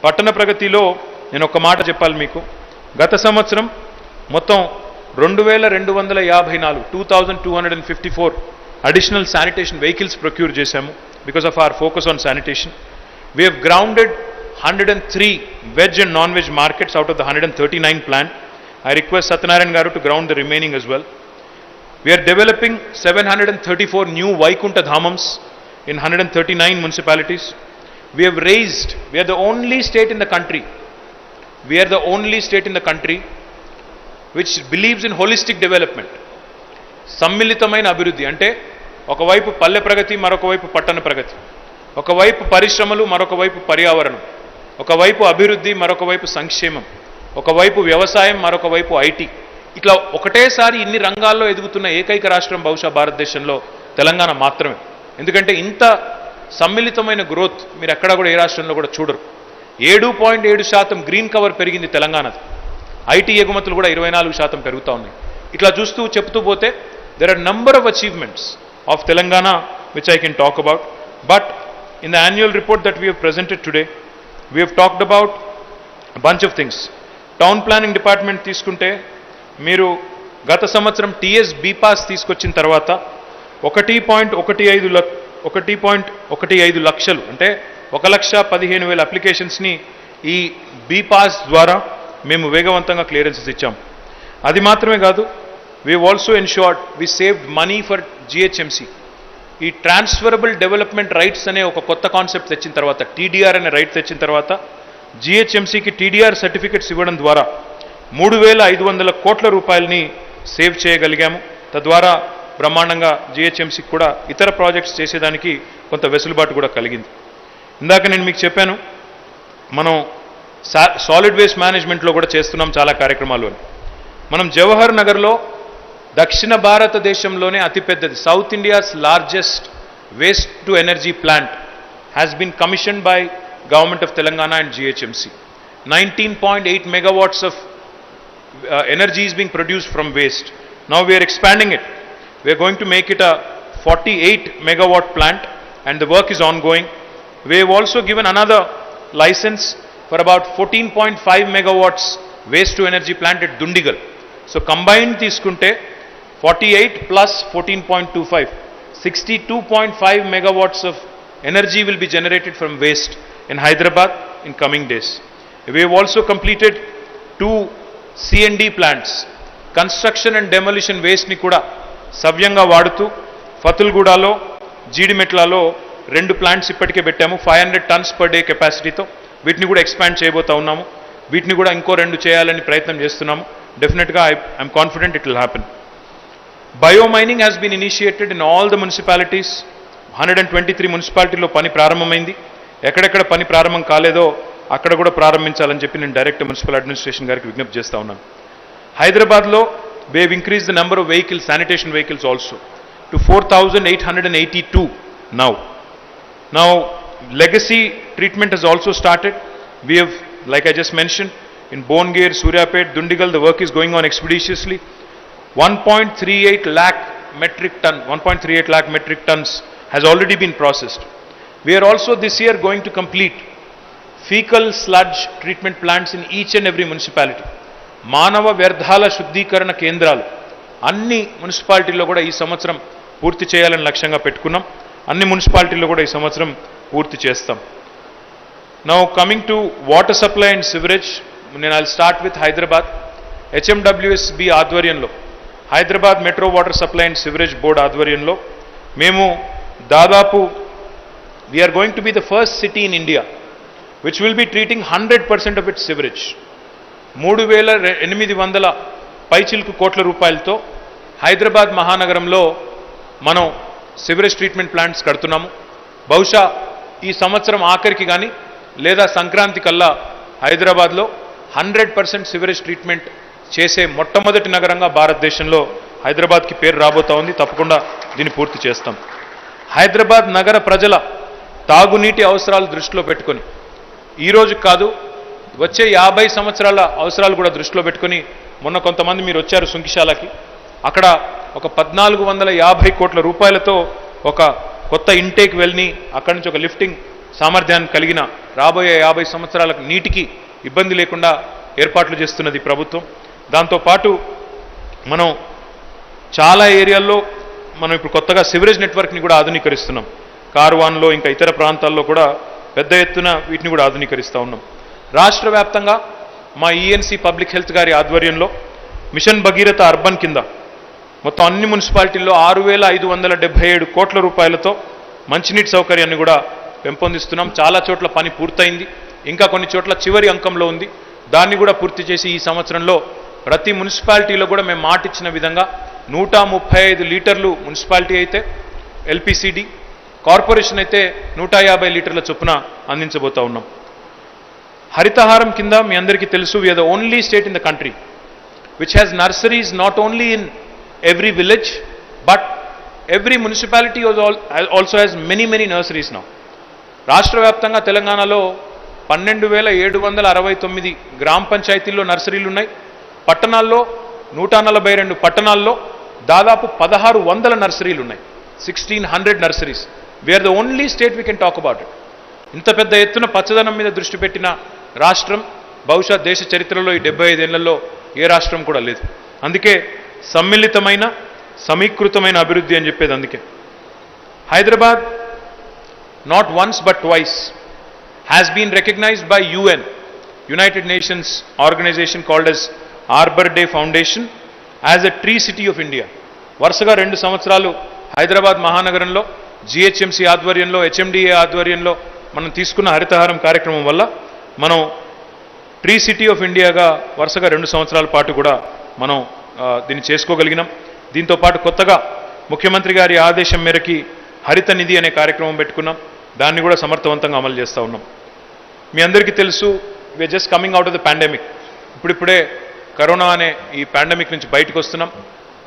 పట్టణ ప్రగతిలో నేను ఒక మాట చెప్పాలి మీకు. గత సంవత్సరం మొత్తం 2254 2254 అడిషనల్ శానిటేషన్ వెహికల్స్ ప్రొక్యూర్ చేశాము because of our focus on sanitation. We have grounded 103 veg and non veg markets out of the 139 planned. I request Satyanarayan Garu to ground the remaining as well. We are developing 734 new Vaikunta Dhamams in 139 municipalities. We are the only state in the country, which believes in holistic development. సమ్మిళితమైన అభివృద్ధి అంటే ఒకవైపు పల్లె ప్రగతి, మరొక వైపు పట్టణ ప్రగతి, ఒకవైపు పరిశ్రమలు, మరొక వైపు పర్యావరణం, ఒకవైపు అభివృద్ధి, మరొక వైపు సంక్షేమం, ఒకవైపు వ్యవసాయం, మరొక వైపు ఐటీ. ఇట్లా ఒకటేసారి ఇన్ని రంగాల్లో ఎదుగుతున్న ఏకైక రాష్ట్రం బహుశా భారతదేశంలో తెలంగాణ మాత్రమే. ఎందుకంటే ఇంత సమ్మిళితమైన గ్రోత్ మీరు ఎక్కడా కూడా ఏ రాష్ట్రంలో కూడా చూడరు. 7.7% గ్రీన్ కవర్ పెరిగింది తెలంగాణది. ఐటీ ఎగుమతులు కూడా 24% పెరుగుతూ ఉన్నాయి. ఇట్లా చెప్తూ పోతే there are number of achievements of Telangana which I can talk about. But in the annual report that we have presented today, we have talked about a bunch of things. Town planning department తీసుకుంటే మీరు గత సంవత్సరం TS bPASS తీసుకొచ్చిన తర్వాత 1.15 లక్షలు అంటే 1,15,000 అప్లికేషన్స్ని ఈ బీపాస్ ద్వారా మేము వేగవంతంగా క్లియరెన్సెస్ ఇచ్చాం. అది మాత్రమే కాదు, we also ensured we saved money for GHMC. ఈ ట్రాన్స్ఫరబుల్ డెవలప్మెంట్ రైట్స్ అనే ఒక కొత్త కాన్సెప్ట్ తెచ్చిన తర్వాత, టీడీఆర్ అనే రైట్ తెచ్చిన తర్వాత జిహెచ్ఎంసీకి టీడీఆర్ సర్టిఫికెట్స్ ఇవ్వడం ద్వారా 3,500 కోట్ల రూపాయలని సేవ్ చేయగలిగాము. తద్వారా బ్రహ్మాండంగా జిహెచ్ఎంసీకి కూడా ఇతర ప్రాజెక్ట్స్ చేసేదానికి కొంత వెసులుబాటు కూడా కలిగింది. ఇందాక నేను మీకు చెప్పాను మనం సాలిడ్ వేస్ట్ మేనేజ్మెంట్లో కూడా చేస్తున్నాం చాలా కార్యక్రమాలు అని. మనం జవహర్ నగర్లో దక్షిణ భారతదేశంలోనే అతిపెద్దది, south India's largest waste to energy plant has been commissioned by government of Telangana and GHMC. 19.8 megawatts of energy is being produced from waste. Now we are expanding it. We are going to make it a 48 megawatt plant, and the work is ongoing. We have also given another license for about 14.5 megawatts waste to energy plant at Dundigal. So combined తీసుకుంటే 48 plus 14.25, 62.5 megawatts of energy will be generated from waste in Hyderabad in coming days. We have also completed 2 C&D plants. Construction and demolition waste ni kuda సవ్యంగా వాడుతూ ఫతుల్గూడలో జీడిమెట్లలో 2 plants ఇప్పటికే పెట్టాము 500 turns per day కెపాసిటీతో. వీటిని కూడా expand చేయబోతా ఉన్నాము. వీటిని కూడా ఇంకో 2 చేయాలని ప్రయత్నం చేస్తున్నాము. డెఫినెట్గా I'm confident it will happen. Biomining has been initiated in all the municipalities. 123 మున్సిపాలిటీలో పని ప్రారంభమైంది. ఎక్కడెక్కడ పని ప్రారంభం కాలేదో అక్కడ కూడా ప్రారంభించాలని చెప్పి నేను డైరెక్ట్ మున్సిపల్ అడ్మినిస్ట్రేషన్ గారికి విజ్ఞప్తి చేస్తా ఉన్నాను. హైదరాబాద్లో we have increased the number of vehicles, sanitation vehicles also, to 4,882 now. Now, legacy treatment has also started. We have, like I just mentioned, in Bongir, Suryapet, Dundigal, the work is going on expeditiously. 1.38 lakh metric tons has already been processed. We are also this year going to complete fecal sludge treatment plants in each and every municipality. మానవ వ్యర్థాల శుద్ధీకరణ కేంద్రాలు అన్ని మున్సిపాలిటీల్లో కూడా ఈ సంవత్సరం పూర్తి చేయాలని లక్ష్యంగా పెట్టుకున్నాం. అన్ని మున్సిపాలిటీల్లో కూడా ఈ సంవత్సరం పూర్తి చేస్తాం. Now coming to water supply and sewerage, నేను I'll start with Hyderabad. HMWSB ఆధ్వర్యంలో, Hyderabad metro water supply and sewerage board ఆధ్వర్యంలో మేము దాదాపు we're going to be the first city in India which will be treating 100% of its sewerage. 3,800 పైచిల్కు కోట్ల రూపాయలతో హైదరాబాద్ మహానగరంలో మనం సివరేజ్ ట్రీట్మెంట్ ప్లాంట్స్ కడుతున్నాము. బహుశా ఈ సంవత్సరం ఆఖరికి కానీ లేదా సంక్రాంతి కల్లా హైదరాబాద్లో 100% సివరేజ్ ట్రీట్మెంట్ చేసే మొట్టమొదటి నగరంగా భారతదేశంలో హైదరాబాద్కి పేరు రాబోతా ఉంది. తప్పకుండా దీన్ని పూర్తి చేస్తాం. హైదరాబాద్ నగర ప్రజల తాగునీటి అవసరాలు దృష్టిలో పెట్టుకొని ఈరోజు కాదు, వచ్చే 50 సంవత్సరాల అవసరాలు కూడా దృష్టిలో పెట్టుకొని మొన్న కొంతమంది మీరు వచ్చారు సుంకిశాలకి. అక్కడ ఒక 1,450 కోట్ల రూపాయలతో ఒక కొత్త ఇంటేక్ వెల్ని అక్కడి నుంచి ఒక లిఫ్టింగ్ సామర్థ్యాన్ని కలిగిన రాబోయే 50 సంవత్సరాలకు నీటికి ఇబ్బంది లేకుండా ఏర్పాట్లు చేస్తున్నది ప్రభుత్వం. దాంతోపాటు మనం చాలా ఏరియాల్లో మనం ఇప్పుడు కొత్తగా సివరేజ్ నెట్వర్క్ని కూడా ఆధునీకరిస్తున్నాం. కార్వాన్లో ఇంకా ఇతర ప్రాంతాల్లో కూడా పెద్ద ఎత్తున వీటిని కూడా ఆధునీకరిస్తూ ఉన్నాం. రాష్ట్ర వ్యాప్తంగా మా ENC పబ్లిక్ హెల్త్ గారి ఆధ్వర్యంలో మిషన్ భగీరథ అర్బన్ కింద మొత్తం అన్ని మున్సిపాలిటీల్లో 6,577 కోట్ల రూపాయలతో మంచినీటి సౌకర్యాన్ని కూడా పెంపొందిస్తున్నాం. చాలా చోట్ల పని పూర్తయింది, ఇంకా కొన్ని చోట్ల చివరి అంకంలో ఉంది. దాన్ని కూడా పూర్తి చేసి ఈ సంవత్సరంలో ప్రతి మున్సిపాలిటీలో కూడా మేము మాట ఇచ్చిన విధంగా 135 లీటర్లు మున్సిపాలిటీ అయితే LPCD, కార్పొరేషన్ అయితే 150 లీటర్ల చొప్పున అందించబోతా ఉన్నాం. హరితహారం కింద మీ అందరికీ తెలుసు, we are the only state in the country which has nurseries not only in every village but every municipality also has many nurseries now. రాష్ట్ర వ్యాప్తంగా తెలంగాణలో 12,769 గ్రామ పంచాయతీల్లో నర్సరీలు ఉన్నాయి. పట్టణాల్లో 142 పట్టణాల్లో దాదాపు 1,600 నర్సరీలు ఉన్నాయి. 1,600 nurseries. We are the only state we can talk about it. ఇంత పెద్ద ఎత్తున పచ్చదనం మీద దృష్టి పెట్టిన రాష్ట్రం బహుశా దేశ చరిత్రలో ఈ 75 ఏళ్లలో ఏ రాష్ట్రం కూడా లేదు. అందుకే సమ్మిళితమైన సమీకృతమైన అభివృద్ధి అని చెప్పేది. అందుకే Hyderabad not once but twice has been recognised by UN, United Nations organization called as Arbor Day Foundation, as a tree city of India. వరుసగా 2 సంవత్సరాలు హైదరాబాద్ మహానగరంలో GHMC ఆధ్వర్యంలో, HMDA ఆధ్వర్యంలో మనం తీసుకున్న హరితహారం కార్యక్రమం వల్ల మనం ట్రీ సిటీ ఆఫ్ ఇండియాగా వరుసగా 2 సంవత్సరాల పాటు కూడా మనం దీన్ని చేసుకోగలిగినాం. దీంతోపాటు కొత్తగా ముఖ్యమంత్రి గారి ఆదేశం మేరకి హరిత నిధి అనే కార్యక్రమం పెట్టుకున్నాం. దాన్ని కూడా సమర్థవంతంగా అమలు చేస్తూ ఉన్నాం. మీ అందరికీ తెలుసు, we're just coming out of the pandemic. ఇప్పుడిప్పుడే కరోనా అనే ఈ పాండమిక్ నుంచి బయటకు వస్తున్నాం.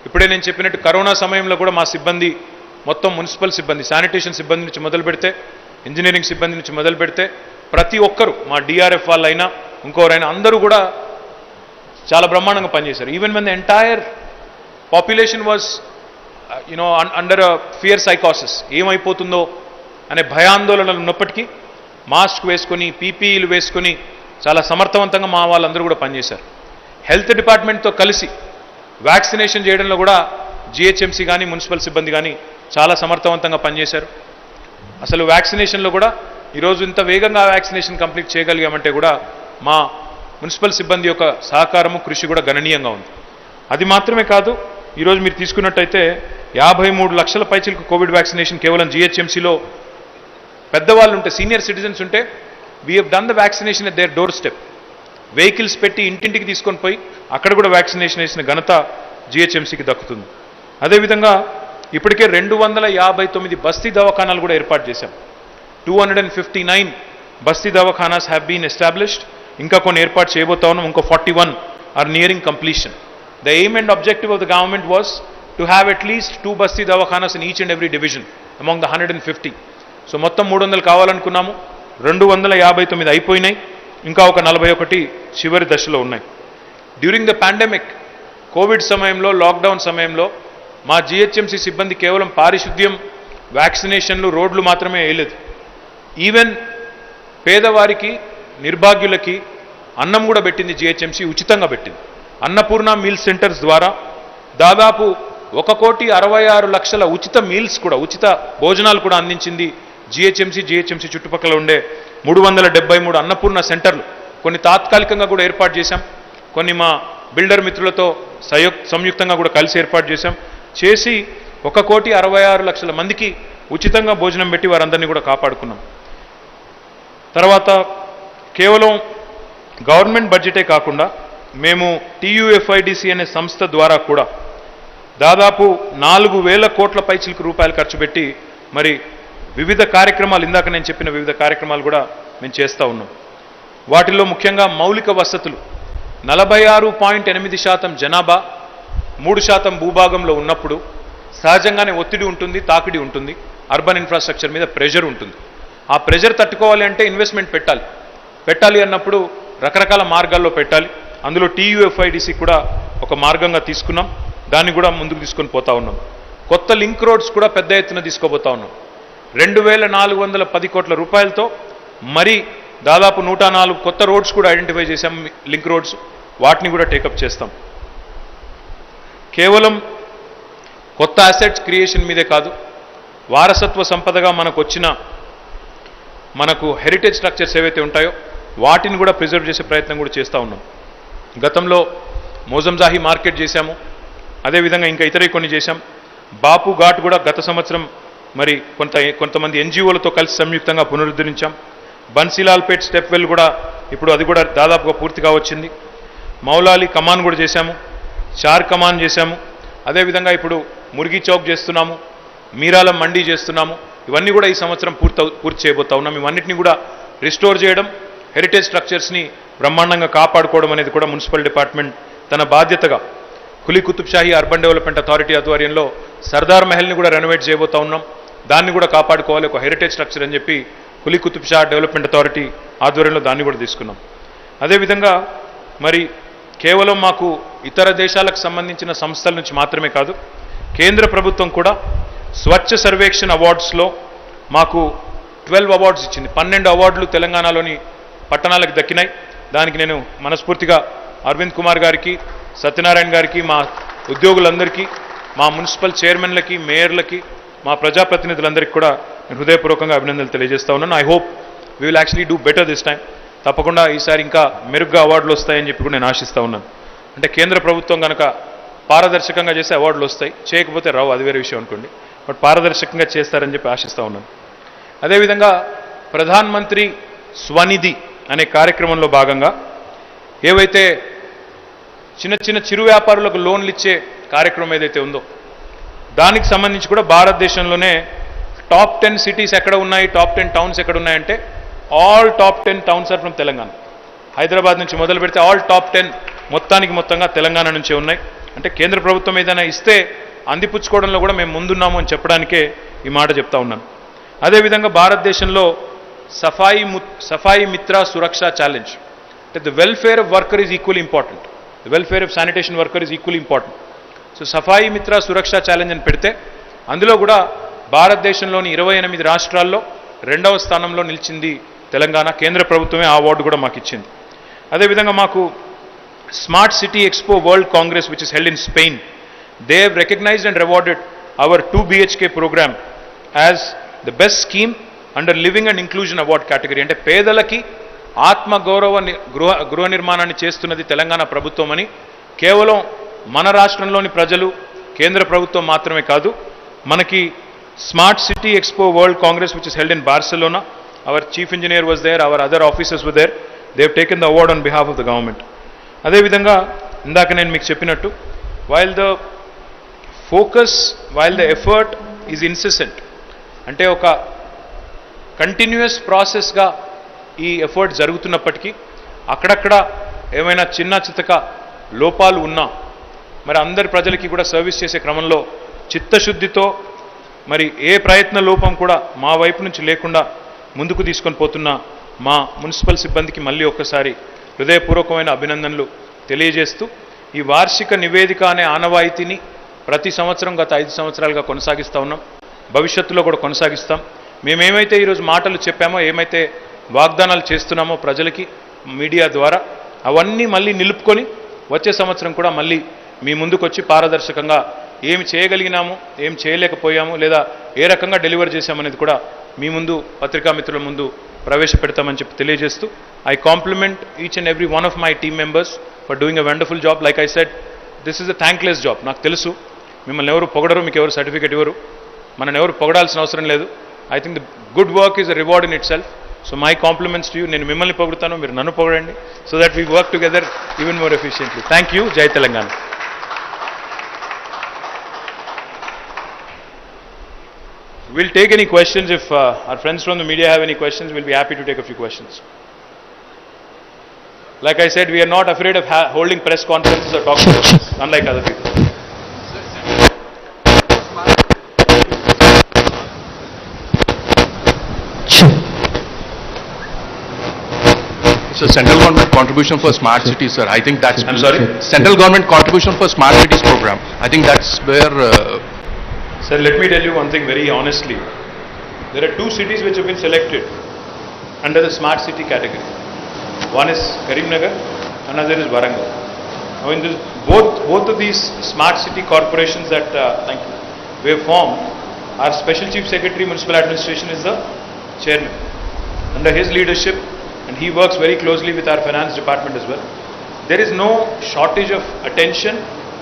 ఇప్పుడే నేను చెప్పినట్టు కరోనా సమయంలో కూడా మా సిబ్బంది మొత్తం మున్సిపల్ సిబ్బంది, శానిటేషన్ సిబ్బంది నుంచి మొదలు పెడితే, ఇంజనీరింగ్ సిబ్బంది నుంచి మొదలు పెడితే ప్రతి ఒక్కరు, మా DRF వాళ్ళైనా ఇంకోరైనా అందరూ కూడా చాలా బ్రహ్మాండంగా పనిచేశారు. Even when the entire population was under fear సైకాసిస్, ఏమైపోతుందో అనే భయాందోళనలు ఉన్నప్పటికీ మాస్క్ వేసుకొని పీపీఈలు వేసుకొని చాలా సమర్థవంతంగా మా వాళ్ళందరూ కూడా పనిచేశారు. హెల్త్ డిపార్ట్మెంట్తో కలిసి వ్యాక్సినేషన్ చేయడంలో కూడా జిహెచ్ఎంసీ కానీ మున్సిపల్ సిబ్బంది కానీ చాలా సమర్థవంతంగా పనిచేశారు. అసలు వ్యాక్సినేషన్లో కూడా ఈరోజు ఇంత వేగంగా వ్యాక్సినేషన్ కంప్లీట్ చేయగలిగామంటే కూడా మా మున్సిపల్ సిబ్బంది యొక్క సహకారము కృషి కూడా గణనీయంగా ఉంది. అది మాత్రమే కాదు, ఈరోజు మీరు తీసుకున్నట్టయితే 53 లక్షల పైచిలకు కోవిడ్ వ్యాక్సినేషన్ కేవలం జిహెచ్ఎంసీలో పెద్దవాళ్ళు ఉంటే, సీనియర్ సిటిజన్స్ ఉంటే we have done the vaccination at their door step. Vehicles పెట్టి ఇంటింటికి తీసుకొని పోయి అక్కడ కూడా వ్యాక్సినేషన్ వేసిన ఘనత జిహెచ్ఎంసీకి దక్కుతుంది. అదేవిధంగా ఇప్పటికే 259 బస్తీ దవాఖానాలు కూడా ఏర్పాటు చేశాం. 259 బస్తీ దవాఖానాస్ హ్యావ్ బీన్ ఎస్టాబ్లిష్డ్. ఇంకా కొన్ని ఏర్పాటు చేయబోతా ఉన్నాం. ఇంకో 41 are nearing completion. The aim and objective of the government was to have at least 2 Basti Dawakhanas in each and every division among the 150. So మొత్తం 300 కావాలనుకున్నాము. 259 అయిపోయినాయి. ఇంకా ఒక 41 చివరి దశలో ఉన్నాయి. డ్యూరింగ్ ద పాండమిక్, కోవిడ్ సమయంలో, లాక్డౌన్ సమయంలో మా జిహెచ్ఎంసీ సిబ్బంది కేవలం పారిశుద్ధ్యం, వ్యాక్సినేషన్లు, రోడ్లు మాత్రమే వేయలేదు. ఈవెన్ పేదవారికి, నిర్భాగ్యులకి అన్నం కూడా పెట్టింది జిహెచ్ఎంసీ, ఉచితంగా పెట్టింది. అన్నపూర్ణ మీల్ సెంటర్స్ ద్వారా దాదాపు 1,66,00,000 ఉచిత మీల్స్ కూడా, ఉచిత భోజనాలు కూడా అందించింది జిహెచ్ఎంసీ చుట్టుపక్కల ఉండే 373 అన్నపూర్ణ సెంటర్లు. కొన్ని తాత్కాలికంగా కూడా ఏర్పాటు చేశాం, కొన్ని మా బిల్డర్ మిత్రులతో సంయుక్తంగా కూడా కలిసి ఏర్పాటు చేశాం. చేసి 1,66,00,000 మందికి ఉచితంగా భోజనం పెట్టి వారందరినీ కూడా కాపాడుకున్నాం. తర్వాత కేవలం గవర్నమెంట్ బడ్జెటే కాకుండా మేము TUFIDC అనే సంస్థ ద్వారా కూడా దాదాపు 4,000 కోట్ల పైచిలకు రూపాయలు ఖర్చు పెట్టి మరి వివిధ కార్యక్రమాలు, ఇందాక నేను చెప్పిన వివిధ కార్యక్రమాలు కూడా మేము చేస్తూ ఉన్నాం. వాటిల్లో ముఖ్యంగా మౌలిక వసతులు. 46.8% జనాభా 3% భూభాగంలో ఉన్నప్పుడు సహజంగానే ఒత్తిడి ఉంటుంది, తాకిడి ఉంటుంది, అర్బన్ ఇన్ఫ్రాస్ట్రక్చర్ మీద ప్రెషర్ ఉంటుంది. ఆ ప్రెషర్ తట్టుకోవాలి అంటే ఇన్వెస్ట్మెంట్ పెట్టాలి అన్నప్పుడు రకరకాల మార్గాల్లో పెట్టాలి. అందులో TUFIDC కూడా ఒక మార్గంగా తీసుకున్నాం. దాన్ని కూడా ముందుకు తీసుకొని పోతా ఉన్నాం. కొత్త లింక్ రోడ్స్ కూడా పెద్ద ఎత్తున తీసుకోబోతా ఉన్నాం. 2,410 కోట్ల రూపాయలతో మరి దాదాపు 104 కొత్త రోడ్స్ కూడా ఐడెంటిఫై చేశాం, లింక్ రోడ్స్. వాటిని కూడా టేకప్ చేస్తాం. కేవలం కొత్త అసెట్స్ క్రియేషన్ మీదే కాదు, వారసత్వ సంపదగా మనకు హెరిటేజ్ స్ట్రక్చర్స్ ఏవైతే ఉంటాయో వాటిని కూడా ప్రిజర్వ్ చేసే ప్రయత్నం కూడా చేస్తూ ఉన్నాం. గతంలో మోజంజాహి మార్కెట్ చేశాము, అదేవిధంగా ఇంకా ఇతర కొన్ని చేశాం. బాపు ఘాట్ కూడా గత సంవత్సరం మరి కొంతమంది NGOలతో కలిసి సంయుక్తంగా పునరుద్ధరించాం. బన్సీలాల్పేట్ స్టెప్ వెల్ కూడా ఇప్పుడు అది కూడా దాదాపుగా పూర్తిగా వచ్చింది. మౌలాలి కమాన్ కూడా చేశాము, చార్ కమాన్ చేశాము. అదేవిధంగా ఇప్పుడు మురిగి చౌక్ చేస్తున్నాము, మీరాలం మండీ చేస్తున్నాము. ఇవన్నీ కూడా ఈ సంవత్సరం పూర్తి చేయబోతా ఉన్నాం. ఇవన్నిటిని కూడా రిస్టోర్ చేయడం, హెరిటేజ్ స్ట్రక్చర్స్ని బ్రహ్మాండంగా కాపాడుకోవడం అనేది కూడా మున్సిపల్ డిపార్ట్మెంట్ తన బాధ్యతగా Quli Qutb Shahi urban development authority ఆధ్వర్యంలో సర్దార్ మహల్ని కూడా రెనోవేట్ చేయబోతా ఉన్నాం. దాన్ని కూడా కాపాడుకోవాలి, ఒక హెరిటేజ్ స్ట్రక్చర్ అని చెప్పి కులీ కుతుబ్షా డెవలప్మెంట్ అథారిటీ ఆధ్వర్యంలో దాన్ని కూడా తీసుకున్నాం. అదేవిధంగా మరి కేవలం మాకు ఇతర దేశాలకు సంబంధించిన సంస్థల నుంచి మాత్రమే కాదు, కేంద్ర ప్రభుత్వం కూడా స్వచ్ఛ సర్వేక్షణ్ అవార్డ్స్లో మాకు 12 అవార్డ్స్ ఇచ్చింది. 12 అవార్డులు తెలంగాణలోని పట్టణాలకు దక్కినాయి. దానికి నేను మనస్ఫూర్తిగా అరవింద్ కుమార్ గారికి, సత్యనారాయణ గారికి, మా ఉద్యోగులందరికీ, మా మున్సిపల్ చైర్మన్లకి, మేయర్లకి, మా ప్రజాప్రతినిధులందరికీ కూడా నేను హృదయపూర్వకంగా అభినందనలు తెలియజేస్తా ఉన్నాను. I hope we will actually do better this time. తప్పకుండా ఈసారి ఇంకా మెరుగ్గా అవార్డులు వస్తాయని చెప్పి కూడా నేను ఆశిస్తూ ఉన్నాను. అంటే కేంద్ర ప్రభుత్వం కనుక పారదర్శకంగా చేస్తే అవార్డులు వస్తాయి, చేయకపోతే రావు, అది వేరే విషయం అనుకోండి. బట్ పారదర్శకంగా చేస్తారని చెప్పి ఆశిస్తూ ఉన్నాను. అదేవిధంగా ప్రధాన్ మంత్రి స్వనిధి అనే కార్యక్రమంలో భాగంగా ఏవైతే చిన్న చిరు వ్యాపారులకు లోన్లు ఇచ్చే కార్యక్రమం ఏదైతే ఉందో దానికి సంబంధించి కూడా భారతదేశంలోనే టాప్ 10 సిటీస్ ఎక్కడ ఉన్నాయి, టాప్ 10 టౌన్స్ ఎక్కడ ఉన్నాయంటే all top 10 towns or from Telangana. Hyderabad నుంచి మొదలు పెడితే ఆల్ టాప్ 10 మొత్తంగా తెలంగాణ నుంచే ఉన్నాయి. అంటే కేంద్ర ప్రభుత్వం ఏదైనా ఇస్తే అందిపుచ్చుకోవడంలో కూడా మేము ముందున్నాము అని చెప్పడానికే ఈ మాట చెప్తా ఉన్నాను. అదేవిధంగా భారతదేశంలో సఫాయి మిత్ర సురక్ష ఛాలెంజ్, అంటే the welfare of worker is equally important. The welfare of sanitation worker is equally important. So Safai Mitra Suraksha Challenge అని పెడితే అందులో కూడా భారతదేశంలోని 28 రాష్ట్రాల్లో రెండవ స్థానంలో నిలిచింది తెలంగాణ. కేంద్ర ప్రభుత్వమే ఆ అవార్డు కూడా మాకు ఇచ్చింది. అదేవిధంగా మాకు smart city expo world congress which is held in Spain, they have recognised and rewarded our 2 BHK programme as the best scheme under living and inclusion award category. అంటే పేదలకి ఆత్మగౌరవ గృహ నిర్మాణాన్ని చేస్తున్నది తెలంగాణ ప్రభుత్వం అని కేవలం మన రాష్ట్రంలోని ప్రజలు, కేంద్ర ప్రభుత్వం మాత్రమే కాదు, మనకి smart city expo world congress which is held in Barcelona, our chief engineer was there, our other officers were there, they have taken the award on behalf of the government. అదేవిధంగా ఇందాక నేను మీకు చెప్పినట్టు while the effort is incessant, అంటే ఒక continuous ప్రాసెస్గా ఈ effort జరుగుతున్నప్పటికీ అక్కడక్కడ ఏమైనా చిన్న చితక లోపాలు ఉన్నా మరి అందరి ప్రజలకి కూడా సర్వీస్ చేసే క్రమంలో చిత్తశుద్ధితో మరి ఏ ప్రయత్న లోపం కూడా మా వైపు నుంచి లేకుండా ముందుకు తీసుకొని పోతున్న మా మున్సిపల్ సిబ్బందికి మళ్ళీ ఒక్కసారి హృదయపూర్వకమైన అభినందనలు తెలియజేస్తూ ఈ వార్షిక నివేదిక అనే ఆనవాయితీని ప్రతి సంవత్సరం గత 5 సంవత్సరాలుగా కొనసాగిస్తూ ఉన్నాం, భవిష్యత్తులో కూడా కొనసాగిస్తాం. మేమేమైతే ఈరోజు మాటలు చెప్పామో, ఏమైతే వాగ్దానాలు చేస్తున్నామో ప్రజలకి మీడియా ద్వారా, అవన్నీ మళ్ళీ నిలుపుకొని వచ్చే సంవత్సరం కూడా మళ్ళీ మీ ముందుకు వచ్చి పారదర్శకంగా ఏమి చేయగలిగినాము, ఏం చేయలేకపోయాము, లేదా ఏ రకంగా డెలివర్ చేశామనేది కూడా మీ ముందు పత్రికా మిత్రుల ముందు ప్రవేశపెడతామని చెప్పి తెలియజేస్తూ I complement each and every one of my team members for doing a wonderful job. Like I said, this is a thankless job. నాకు తెలుసు మిమ్మల్ని ఎవరు పొగడరు, మీకు ఎవరు సర్టిఫికేట్ ఇవ్వరు, మనల్ని ఎవరు పొగడాల్సిన అవసరం లేదు. I think the good work is a reward in itself. So my compliments to you. నేను మిమ్మల్ని పొగుడుతాను, మీరు నన్ను పొగడండి, so that we work together even more efficiently. Thank you. జై Telangana. We'll take any questions. If our friends from the media have any questions, we'll be happy to take a few questions. Like I said, we are not afraid of holding press conferences or talking about this, unlike other people. So central government contribution for smart cities, sir. I think that's. I'm sorry? Central government contribution for smart cities program. I think that's where. Sir, let me tell you one thing very honestly. There are 2 cities which have been selected under the smart city category. One is Karimnagar, another is Warangal. Now in this, both of these smart city corporations that thank you, we have formed, our Special Chief Secretary Municipal Administration is the chairman. Under his leadership, and he works very closely with our finance department as well, there is no shortage of attention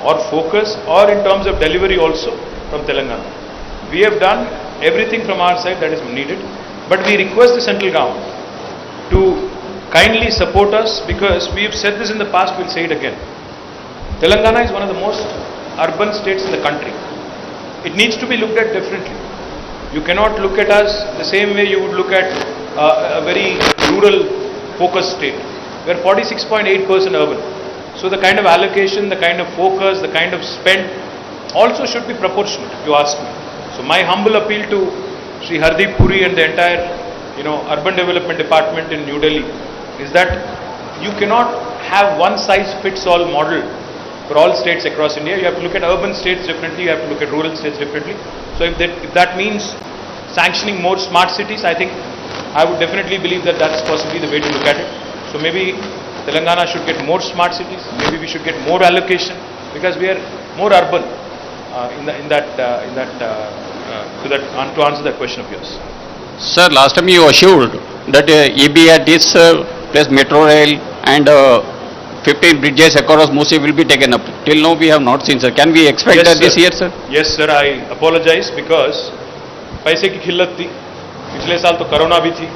or focus or in terms of delivery also from Telangana. We have done everything from our side that is needed, but we request the central government to kindly support us, because we have said this in the past, we'll say it again. Telangana is one of the most urban states in the country. It needs to be looked at differently. You cannot look at us the same way you would look at a very rural focused state. We are 46.8% urban. So the kind of allocation, the kind of focus, the kind of spend also should be proportionate, if you ask me. So my humble appeal to Sri Hardeep Puri and the entire, urban development department in New Delhi is that you cannot have one size fits all model for all states across India. You have to look at urban states differently, you have to look at rural states differently. So if that means sanctioning more smart cities, I think I would definitely believe that that's possibly the way to look at it. So maybe Telangana should get more smart cities, maybe we should get more allocation, because we are more urban to answer that question of yours. Sir, last time you assured that EBRDs plus metro rail and 15 bridges across Musi will be taken up. Till now we have not seen, sir. Can we expect that this year, sir? Yes, sir. I apologize because पैसे की खिल्लत थी. पिछले साल तो corona भी थी,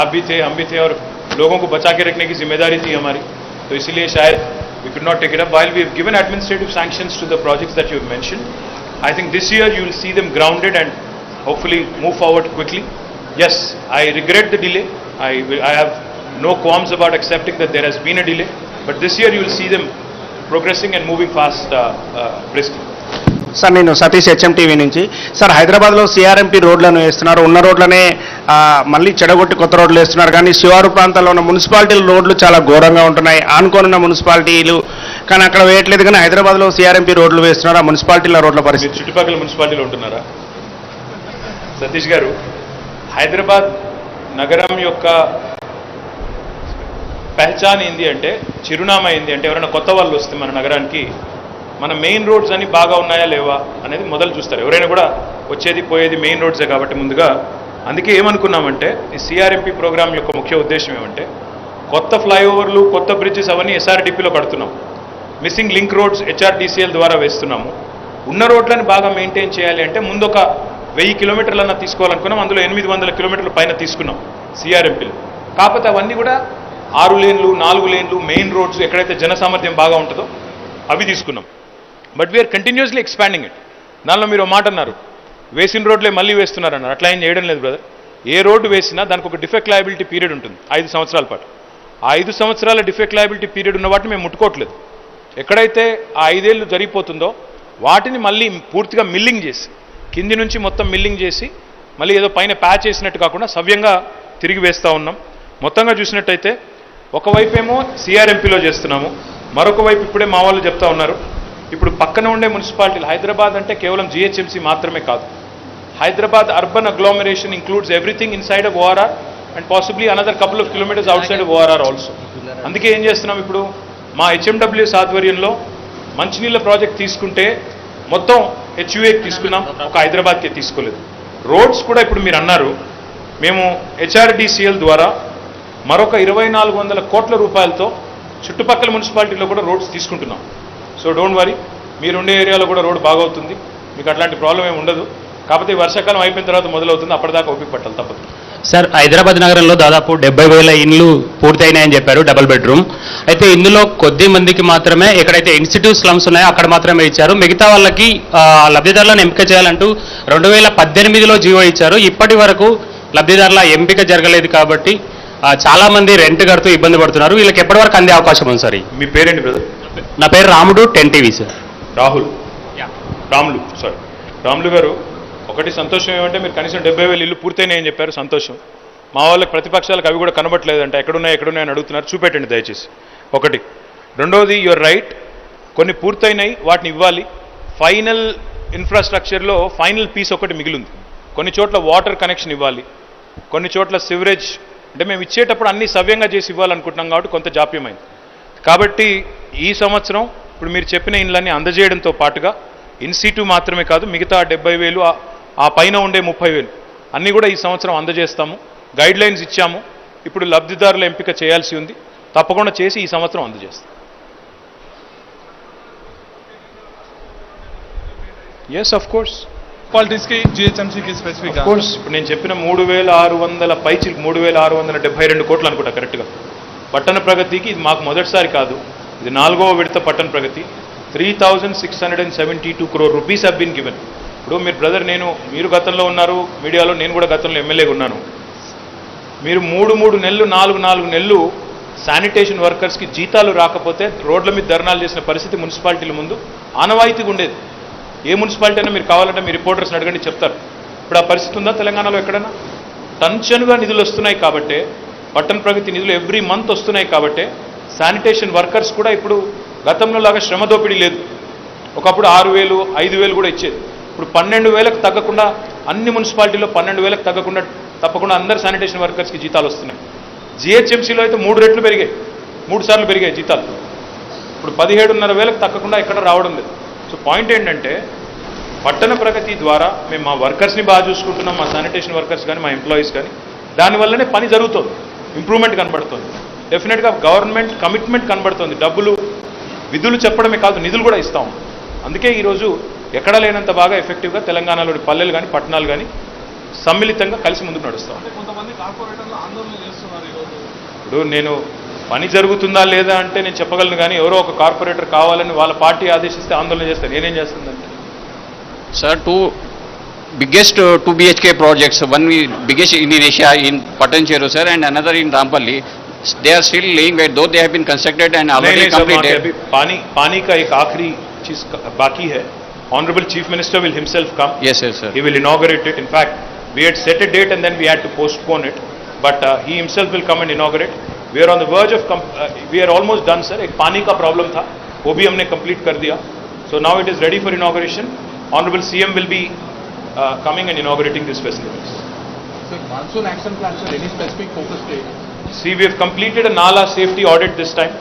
आप भी थे, हम भी थे, और लोगों को बचा के रखने की जिम्मेदारी थी हमारी, तो इसीलिए शायद we could not take it up. While we have given administrative sanctions to the projects that you have mentioned, I think this year you will see them grounded and hopefully move forward quickly. Yes, I regret the delay. I have no qualms about accepting that there has been a delay, but this year you will see them progressing and moving fast briskly. Sir, నేను Satish HMTV నుంచి. Sir, హైదరాబాద్లో CRMP రోడ్లను వేస్తున్నారు, ఉన్న రోడ్లనే మళ్ళీ చెడగొట్టి కొత్త రోడ్లు వేస్తున్నారు, కానీ శివారు ప్రాంతాల్లో ఉన్న మున్సిపాలిటీల రోడ్లు చాలా ఘోరంగా ఉంటున్నాయి. ఆనుకోనున్న మున్సిపాలిటీలు కానీ అక్కడ వేయట్లేదు. కానీ హైదరాబాద్లో సిఆర్ఎంపీ రోడ్లు వేస్తున్నారు, ఆ మున్సిపాలిటీల రోడ్ల పరిస్థితి. చుట్టుపక్కల మున్సిపాలిటీలో ఉంటున్నారా సతీష్ గారు? హైదరాబాద్ నగరం యొక్క పెహచాన్ ఏంది అంటే, చిరునామా ఏంది అంటే, ఎవరైనా కొత్త వాళ్ళు వస్తే మన నగరానికి మన మెయిన్ రోడ్స్ అని బాగా ఉన్నాయా లేవా అనేది మొదలు చూస్తారు. ఎవరైనా కూడా వచ్చేది పోయేది మెయిన్ రోడ్సే కాబట్టి ముందుగా. అందుకే ఏమనుకున్నామంటే ఈ సిఆర్ఎంపీ ప్రోగ్రామ్ యొక్క ముఖ్య ఉద్దేశం ఏమంటే, కొత్త ఫ్లైఓవర్లు, కొత్త బ్రిడ్జెస్ అవన్నీ ఎస్ఆర్డిపిలో కడుతున్నాం. మిస్సింగ్ లింక్ రోడ్స్ హెచ్ఆర్డిసిఎల్ ద్వారా వేస్తున్నాము. ఉన్న రోడ్లను బాగా మెయింటైన్ చేయాలి అంటే ముందు ఒక 1000 కిలోమీటర్లన్నా తీసుకోవాలనుకున్నాం. అందులో 800 కిలోమీటర్ల పైన తీసుకున్నాం సిఆర్ఎంపీలు. కాకపోతే అవన్నీ కూడా 6 లేన్లు, 4 లేన్లు మెయిన్ రోడ్స్ ఎక్కడైతే జనసామర్థ్యం బాగా ఉంటుందో అవి తీసుకున్నాం. But we're continuously expanding it. దానిలో మీరు మాట అన్నారు, వేసిన రోడ్లే మళ్ళీ వేస్తున్నారన్నారు. అట్లా ఏం చేయడం లేదు బ్రదర్. ఏ రోడ్డు వేసినా దానికి ఒక డిఫెక్ట్ లయబిలిటీ పీరియడ్ ఉంటుంది 5 సంవత్సరాల పాటు. ఆ 5 సంవత్సరాల డిఫెక్ట్ లయబిలిటీ పీరియడ్ ఉన్న వాటిని మేము ముట్టుకోవట్లేదు. ఎక్కడైతే ఆ 5 ఏళ్ళు జరిగిపోతుందో వాటిని మళ్ళీ పూర్తిగా మిల్లింగ్ చేసి, కింది నుంచి మొత్తం మిల్లింగ్ చేసి, మళ్ళీ ఏదో పైన ప్యాచ్ చేసినట్టు కాకుండా సవ్యంగా తిరిగి వేస్తూ ఉన్నాం. మొత్తంగా చూసినట్టయితే ఒకవైపు ఏమో సిఆర్ఎంపీలో చేస్తున్నాము, మరొక వైపు ఇప్పుడే మా వాళ్ళు చెప్తా ఉన్నారు, ఇప్పుడు పక్కన ఉండే మున్సిపాలిటీలు, హైదరాబాద్ అంటే కేవలం జిహెచ్ఎంసీ మాత్రమే కాదు, Hyderabad urban agglomeration includes everything inside of ORR and possibly another couple of kilometers outside of ORR also. అందుకే ఏం చేస్తున్నాం, ఇప్పుడు మా హెచ్ఎండబ్ల్యూఎస్ ఆధ్వర్యంలో మంచినీళ్ళ ప్రాజెక్ట్ తీసుకుంటే మొత్తం హెచ్యుఏకి తీసుకున్నాం, ఒక హైదరాబాద్కే తీసుకోలేదు. రోడ్స్ కూడా ఇప్పుడు మీరు అన్నారు, మేము హెచ్ఆర్డిసిఎల్ ద్వారా మరొక 2400 కోట్ల రూపాయలతో చుట్టుపక్కల మున్సిపాలిటీలో కూడా రోడ్స్ తీసుకుంటున్నాం. సో డోంట్ వరీ, మీరుండే ఏరియాలో కూడా రోడ్ బాగవుతుంది, మీకు అట్లాంటి ప్రాబ్లం ఏమి ఉండదు. కాకపోతే వర్షాకాలం అయిపోయిన తర్వాత మొదలవుతుంది, అప్పటిదాకా ఓపిక పట్టాలి, తప్పదు. సార్, హైదరాబాద్ నగరంలో దాదాపు 70,000 ఇండ్లు పూర్తయినాయని చెప్పారు, డబుల్ బెడ్రూమ్. అయితే ఇందులో కొద్ది మందికి మాత్రమే, ఎక్కడైతే ఇన్స్టిట్యూట్ స్లమ్స్ ఉన్నాయో అక్కడ మాత్రమే ఇచ్చారు. మిగతా వాళ్ళకి లబ్ధిదారులను ఎంపిక చేయాలంటూ 2018లో జీవో ఇచ్చారు. ఇప్పటి వరకు లబ్ధిదారుల ఎంపిక జరగలేదు కాబట్టి చాలా మంది రెంట్ కడుతూ ఇబ్బంది పడుతున్నారు. వీళ్ళకి ఎప్పటి వరకు అందే అవకాశం ఉంది సార్? మీ పేరేంటి బ్రదర్? నా పేరు రాముడు, 10 TV సార్. రాములు గారు, ఒకటి సంతోషం ఏమంటే మీరు కనీసం 70,000 ఇల్లు పూర్తయినాయని చెప్పారు, సంతోషం. మా వాళ్ళకి ప్రతిపక్షాలకు అవి కూడా కనబట్టలేదంటే ఎక్కడున్నాయని అడుగుతున్నారు, చూపెట్టండి దయచేసి. ఒకటి. రెండోది, యువర్ రైట్, కొన్ని పూర్తయినాయి, వాటిని ఇవ్వాలి. ఫైనల్ ఇన్ఫ్రాస్ట్రక్చర్లో ఫైనల్ పీస్ ఒకటి మిగిలింది. కొన్ని చోట్ల వాటర్ కనెక్షన్ ఇవ్వాలి, కొన్ని చోట్ల సివరేజ్, అంటే మేము ఇచ్చేటప్పుడు అన్ని సవ్యంగా చేసి ఇవ్వాలనుకుంటున్నాం కాబట్టి కొంత జాప్యమైంది. కాబట్టి ఈ సంవత్సరం ఇప్పుడు మీరు చెప్పిన ఇండ్లన్నీ అందజేయడంతో పాటుగా ఇన్సిటు మాత్రమే కాదు, మిగతా 70,000, ఆ పైన ఉండే 30,000 అన్నీ కూడా ఈ సంవత్సరం అందజేస్తాము. గైడ్ లైన్స్ ఇచ్చాము. ఇప్పుడు లబ్ధిదారుల ఎంపిక చేయాల్సి ఉంది, తప్పకుండా చేసి ఈ సంవత్సరం అందజేస్తాం. Yes, of course. మున్సిపాలిటీస్కి జిహెచ్ఎంసీకి స్పెసిఫిక్ కోర్స్. ఇప్పుడు నేను చెప్పిన 3,600 పైచి 3,672 కోట్లు అనుకుంటా కరెక్ట్గా. పట్టణ ప్రగతికి ఇది మాకు మొదటిసారి కాదు, ఇది 4వ విడత పట్టణ ప్రగతి. 3,672 crore rupees have been given. ఇప్పుడు మీరు బ్రదర్, మీరు గతంలో ఉన్నారు మీడియాలో, నేను కూడా గతంలో ఎమ్మెల్యేగా ఉన్నాను. మీరు 3 నెలలు 4 నెలలు శానిటేషన్ వర్కర్స్కి జీతాలు రాకపోతే రోడ్ల మీద ధర్నాలు చేసిన పరిస్థితి మున్సిపాలిటీల ముందు ఆనవాయితీగా ఉండేది. ఏ మున్సిపాలిటీ అయినా మీరు కావాలంటే మీ రిపోర్టర్స్ని అడగండి, చెప్తారు. ఇప్పుడు ఆ పరిస్థితి ఉందా తెలంగాణలో ఎక్కడైనా? టెన్షన్గా నిధులు వస్తున్నాయి కాబట్టే, పట్టణ ప్రగతి నిధులు ఎవ్రీ మంత్ వస్తున్నాయి కాబట్టే శానిటేషన్ వర్కర్స్ కూడా ఇప్పుడు గతంలో లాగా శ్రమ దోపిడీ లేదు. ఒకప్పుడు 6,000, 5,000 కూడా ఇచ్చేది. ఇప్పుడు 12,000కు తగ్గకుండా, అన్ని మున్సిపాలిటీలో 12,000కు తప్పకుండా అందరు శానిటేషన్ వర్కర్స్కి జీతాలు వస్తున్నాయి. జిహెచ్ఎంసీలో అయితే 3 రెట్లు పెరిగాయి, 3 సార్లు పెరిగాయి జీతాలు. ఇప్పుడు 17,500కు తగ్గకుండా ఎక్కడ రావడం లేదు. సో పాయింట్ ఏంటంటే, పట్టణ ప్రగతి ద్వారా మేము మా వర్కర్స్ని బాగా చూసుకుంటున్నాం, మా శానిటేషన్ వర్కర్స్ కానీ మా ఎంప్లాయీస్ కానీ. దానివల్లనే పని జరుగుతుంది, ఇంప్రూవ్మెంట్ కనబడుతుంది. డెఫినెట్గా గవర్నమెంట్ కమిట్మెంట్ కనబడుతుంది. డబ్బులు, విధులు చెప్పడమే కాదు, నిధులు కూడా ఇస్తాం. అందుకే ఈరోజు ఎక్కడ లేనంత బాగా ఎఫెక్టివ్గా తెలంగాణలోని పల్లెలు కానీ పట్టణాలు కానీ సమ్మిళితంగా కలిసి ముందుకు నడుస్తాం. ఇప్పుడు నేను పని జరుగుతుందా లేదా అంటే నేను చెప్పగలను, కానీ ఎవరో ఒక కార్పొరేటర్ కావాలని వాళ్ళ పార్టీ ఆదేశిస్తే ఆందోళన చేస్తారు. నేనేం చేస్తుందంటే sir, biggest 2 BHK projects, one biggest in Asia in Patancheru sir, and another in Rampalli. They are still laying where, though they have been constructed and already completed. अभी पानी का एक आखिरी चीज बाकी है. Honorable Chief Minister will himself come. Yes, yes, sir. He will inaugurate it. In fact, we had set a date and then we had to postpone it. But he himself will come and inaugurate. We are on the verge of we are almost done, sir. एक पानी का problem था, वो भी हमने complete कर दिया. So now it is ready for inauguration. Honorable CM will be coming and inaugurating these facilities. So monsoon action plan, sir, any specific focus area? See, we have completed a Nala safety audit this time.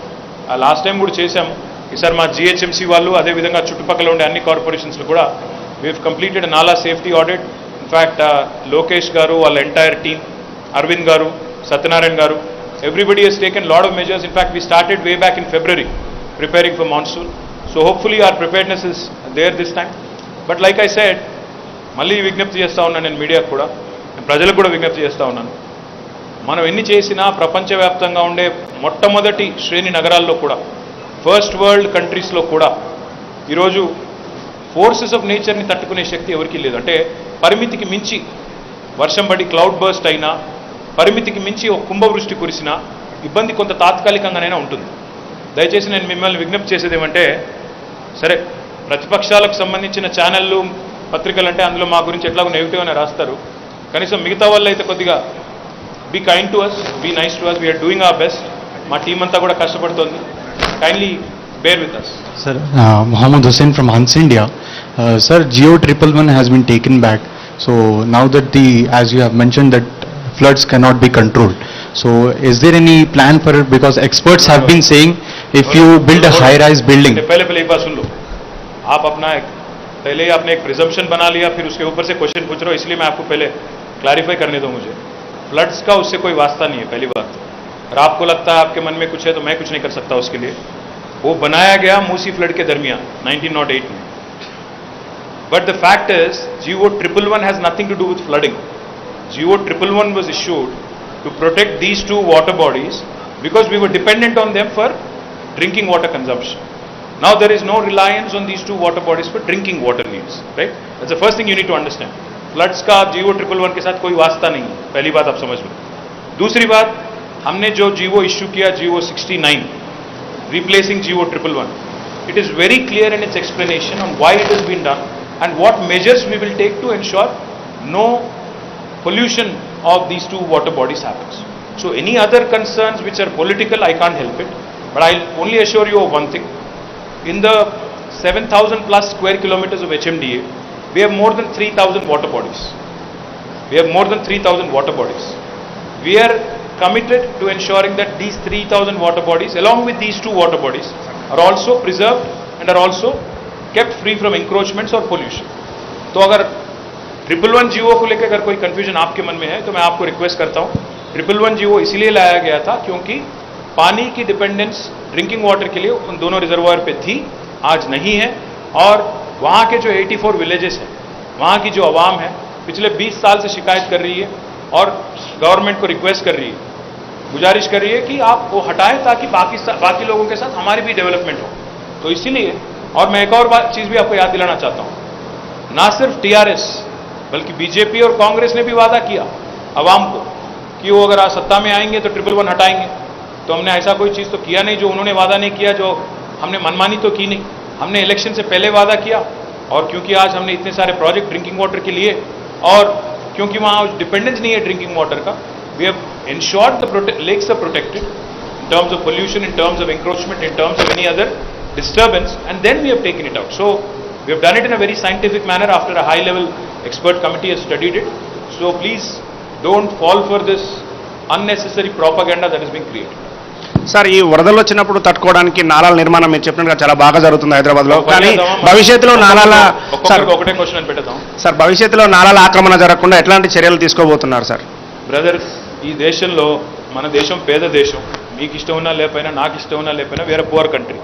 Last time కూడా చేసాము. ఈసారి మా GHMC వాళ్ళు అదేవిధంగా చుట్టుపక్కల ఉండే అన్ని కార్పొరేషన్స్లో కూడా we have completed a Nala safety audit. In fact, Lokesh garu, వాళ్ళ entire team, Arvind garu, Satyanarayan garu, everybody has taken a lot of measures. In fact, we started way back in February preparing for monsoon. So hopefully our preparedness is there this time. But like I said, మళ్ళీ విజ్ఞప్తి చేస్తూ ఉన్నాను నేను మీడియాకు కూడా, ప్రజలకు కూడా విజ్ఞప్తి చేస్తూ ఉన్నాను. మనం ఎన్ని చేసినా ప్రపంచవ్యాప్తంగా ఉండే మొట్టమొదటి శ్రేణి నగరాల్లో కూడా, ఫస్ట్ వరల్డ్ కంట్రీస్లో కూడా ఈరోజు ఫోర్సెస్ ఆఫ్ నేచర్ని తట్టుకునే శక్తి ఎవరికీ లేదు. అంటే పరిమితికి మించి వర్షం పడి క్లౌడ్ బర్స్ట్ అయినా, పరిమితికి మించి ఒక కుంభవృష్టి కురిసినా ఇబ్బంది కొంత తాత్కాలికంగానైనా ఉంటుంది. దయచేసి నేను మిమ్మల్ని విజ్ఞప్తి చేసేది ఏమంటే, సరే ప్రతిపక్షాలకు సంబంధించిన ఛానళ్ళు పత్రికలు అంటే అందులో మా గురించి ఎట్లాగో నెగిటివ్గానే రాస్తారు, కనీసం మిగతా వాళ్ళు అయితే కొద్దిగా be kind to us, be nice to us, we're doing our best. మా టీం అంతా కూడా కష్టపడుతోంది. Kindly bear with us. Sir, Mohammed Hussain from Hans India. Sir, Geo 111 has been taken back. So now that as you have mentioned that floods cannot be controlled. So is there any plan for it? Because experts have been saying if you build a high-rise building. पहले एक बात सुन लो. आप अपना पहले आपने एक presumption बना लिया, फिर उसके ऊपर से क्वेश्चन पूछ रहे हो, इसलिए मैं आपको पहले क्लैरिफाई करने दो मुझे. फ्लड्स का उससे कोई वास्ता नहीं है, पहली बात. और आपको लगता है आपके मन में कुछ है तो मैं कुछ नहीं कर सकता उसके लिए. वो बनाया गया मूसी फ्लड के दरमियान 1908 में. But the fact is GO 111 has nothing to do with flooding. GO 111 was issued to protect these two water bodies because we were dependent on them for drinking water consumption. Now there is no reliance on these two water bodies for drinking water needs, right? That's the first thing you need to understand. Floods का GO 111 के साथ कोई वास्ता नहीं है, पहली बात आप समझ लो. दूसरी बात, हमने जो GO इश्यू किया GO 69 replacing GO 111, it is very clear in its explanation on why it has been done and what measures we will take to ensure no pollution of these two water bodies happens. So any other concerns which are political, I can't help it, but I'll only assure you of one thing. In the 7,000 plus square kilometers of HMDA, we have more than 3,000 water bodies. We have more than 3,000 water bodies. We are committed to ensuring that these 3,000 water bodies, along with these two water bodies, are also preserved and are also kept free from encroachments or pollution. तो अगर 111 GO को लेकर अगर कोई confusion आपके मन में है तो मैं आपको रिक्वेस्ट करता हूँ, 111 GO इसलिए लाया गया था क्योंकि पानी की डिपेंडेंस ड्रिंकिंग वाटर के लिए उन दोनों रिजर्वायर पे थी, आज नहीं है. और वहाँ के जो 84 विलेजेस हैं, वहाँ की जो आवाम है पिछले 20 साल से शिकायत कर रही है और गवर्नमेंट को रिक्वेस्ट कर रही है, गुजारिश कर रही है कि आप वो हटाएं ताकि बाकी लोगों के साथ हमारी भी डेवलपमेंट हो. तो इसीलिए, और मैं एक और चीज़ भी आपको याद दिलाना चाहता हूँ, ना सिर्फ TRS बल्कि BJP और कांग्रेस ने भी वादा किया आवाम को कि वो अगर आज सत्ता में आएंगे तो 111 हटाएंगे. तो हमने ऐसा कोई चीज़ तो किया नहीं जो उन्होंने वादा नहीं किया, जो हमने मनमानी तो की नहीं. हमने इलेक्शन से पहले वादा किया, और क्योंकि आज हमने इतने सारे प्रोजेक्ट ड्रिंकिंग वाटर के लिए, और क्योंकि वहाँ डिपेंडेंस नहीं है ड्रिंकिंग वाटर का, we have ensured the lakes are protected in terms of pollution, in terms of encroachment, in terms of any other disturbance, and then we have taken it out. So we have done it in a very scientific manner after a high level expert committee has studied it. So please don't fall for this unnecessary propaganda that is being created. Sir, ఈ వరదలు వచ్చినప్పుడు తట్టుకోవడానికి నాలాల నిర్మాణం మీరు చెప్పినట్టుగా చాలా బాగా జరుగుతుంది హైదరాబాద్లో. కానీ భవిష్యత్తులో నాలాల ఒకటే క్వశ్చన్ పెట్టేద్దాం సార్, భవిష్యత్తులో నాలాల ఆక్రమణ జరగకుండా ఎట్లాంటి చర్యలు తీసుకోబోతున్నారు సార్? బ్రదర్, ఈ దేశంలో, మన దేశం పేద దేశం, మీకు ఇష్టం ఉన్నా లేకపోయినా, నాకు ఇష్టం ఉన్నా లేకపోయినా, వేరే పువర్ కంట్రీ.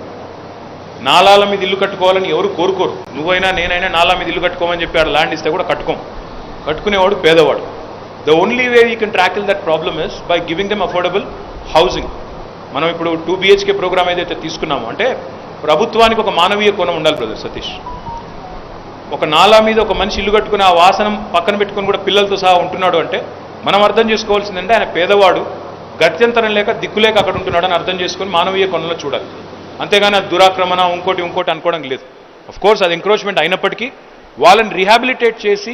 నాలాల మీద ఇల్లు కట్టుకోవాలని ఎవరు కోరుకోరు. నువ్వైనా నేనైనా నాలా మీద ఇల్లు కట్టుకోమని చెప్పి ఆడ ల్యాండ్ ఇస్తే కూడా కట్టుకునేవాడు పేదవాడు. The only way you can tracheal that problem is by giving them affordable housing. మనం ఇప్పుడు 2 BHK ప్రోగ్రామ్ ఏదైతే తీసుకున్నామో, అంటే ప్రభుత్వానికి ఒక మానవీయ కోణం ఉండాలి బ్రదర్ సతీష్. ఒక నాలా మీద ఒక మనిషి ఇల్లు కట్టుకుని ఆ వాసనం పక్కన పెట్టుకుని కూడా పిల్లలతో సహా ఉంటున్నాడు అంటే మనం అర్థం చేసుకోవాల్సిందంటే ఆయన పేదవాడు, గత్యంతరం లేక దిక్కులేక అక్కడ ఉంటున్నాడు అని అర్థం చేసుకొని మానవీయ కోణంలో చూడాలి. అంతేగాని అది దురాక్రమణ ఇంకోటి అనుకోవడం లేదు. ఆఫ్ కోర్స్ అది ఎంక్రోచ్మెంట్ అయినప్పటికీ వాళ్ళని రీహాబిలిటేట్ చేసి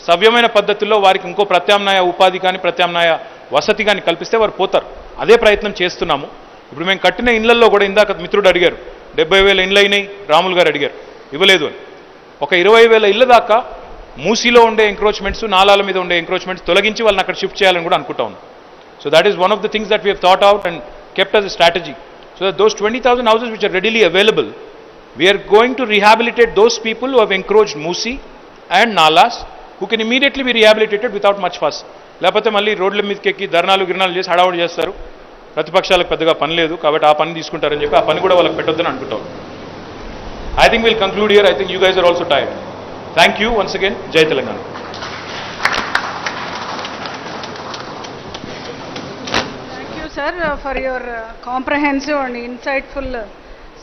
సవ్యమైన పద్ధతుల్లో వారికి ఇంకో ప్రత్యామ్నాయ ఉపాధి కానీ ప్రత్యామ్నాయ వసతి కానీ కల్పిస్తే వారు పోతారు. అదే ప్రయత్నం చేస్తున్నాము. ఇప్పుడు మేము కట్టిన ఇళ్లలో కూడా ఇందాక మిత్రుడు అడిగారు, 70,000 ఇండ్లు అయినాయి రాములు గారు అడిగారు, ఇవ్వలేదు అని. ఒక 20,000 ఇళ్ళ దాకా మూసీలో ఉండే ఎంక్రోచ్మెంట్స్, నాలాల మీద ఉండే ఎంక్రోచ్మెంట్స్ తొలగించి వాళ్ళని అక్కడ షిఫ్ట్ చేయాలని కూడా అనుకుంటా ఉన్నాం. So that is one of the things that we have thought out and kept as a strategy. So that those 20,000 houses which are readily available, we are going to rehabilitate those people who have encroached Musi and Nalas, who can immediately be rehabilitated without much fuss. లేకపోతే మళ్ళీ రోడ్ల మీదకి ఎక్కి ధర్నాలు గిరణాలు చేసి హడావుడి చేస్తారు, ప్రతిపక్షాలకు పెద్దగా పని లేదు కాబట్టి ఆ పని తీసుకుంటారని చెప్పి ఆ పని కూడా వాళ్ళకి పెట్టొద్దని అనుకుంటాం. I think we'll conclude here. I think you guys are also tired. Thank you once again. Jai Telangana. Sir, for your comprehensive and insightful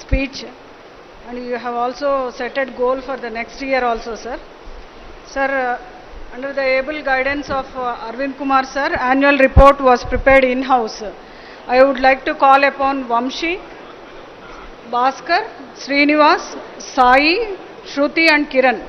speech, and you have also set a goal for the next year also, sir. Sir, under the able guidance of Arvind Kumar sir, annual report was prepared in-house. I would like to call upon Vamshi, Bhaskar, Srinivas, Sai, Shruti and Kiran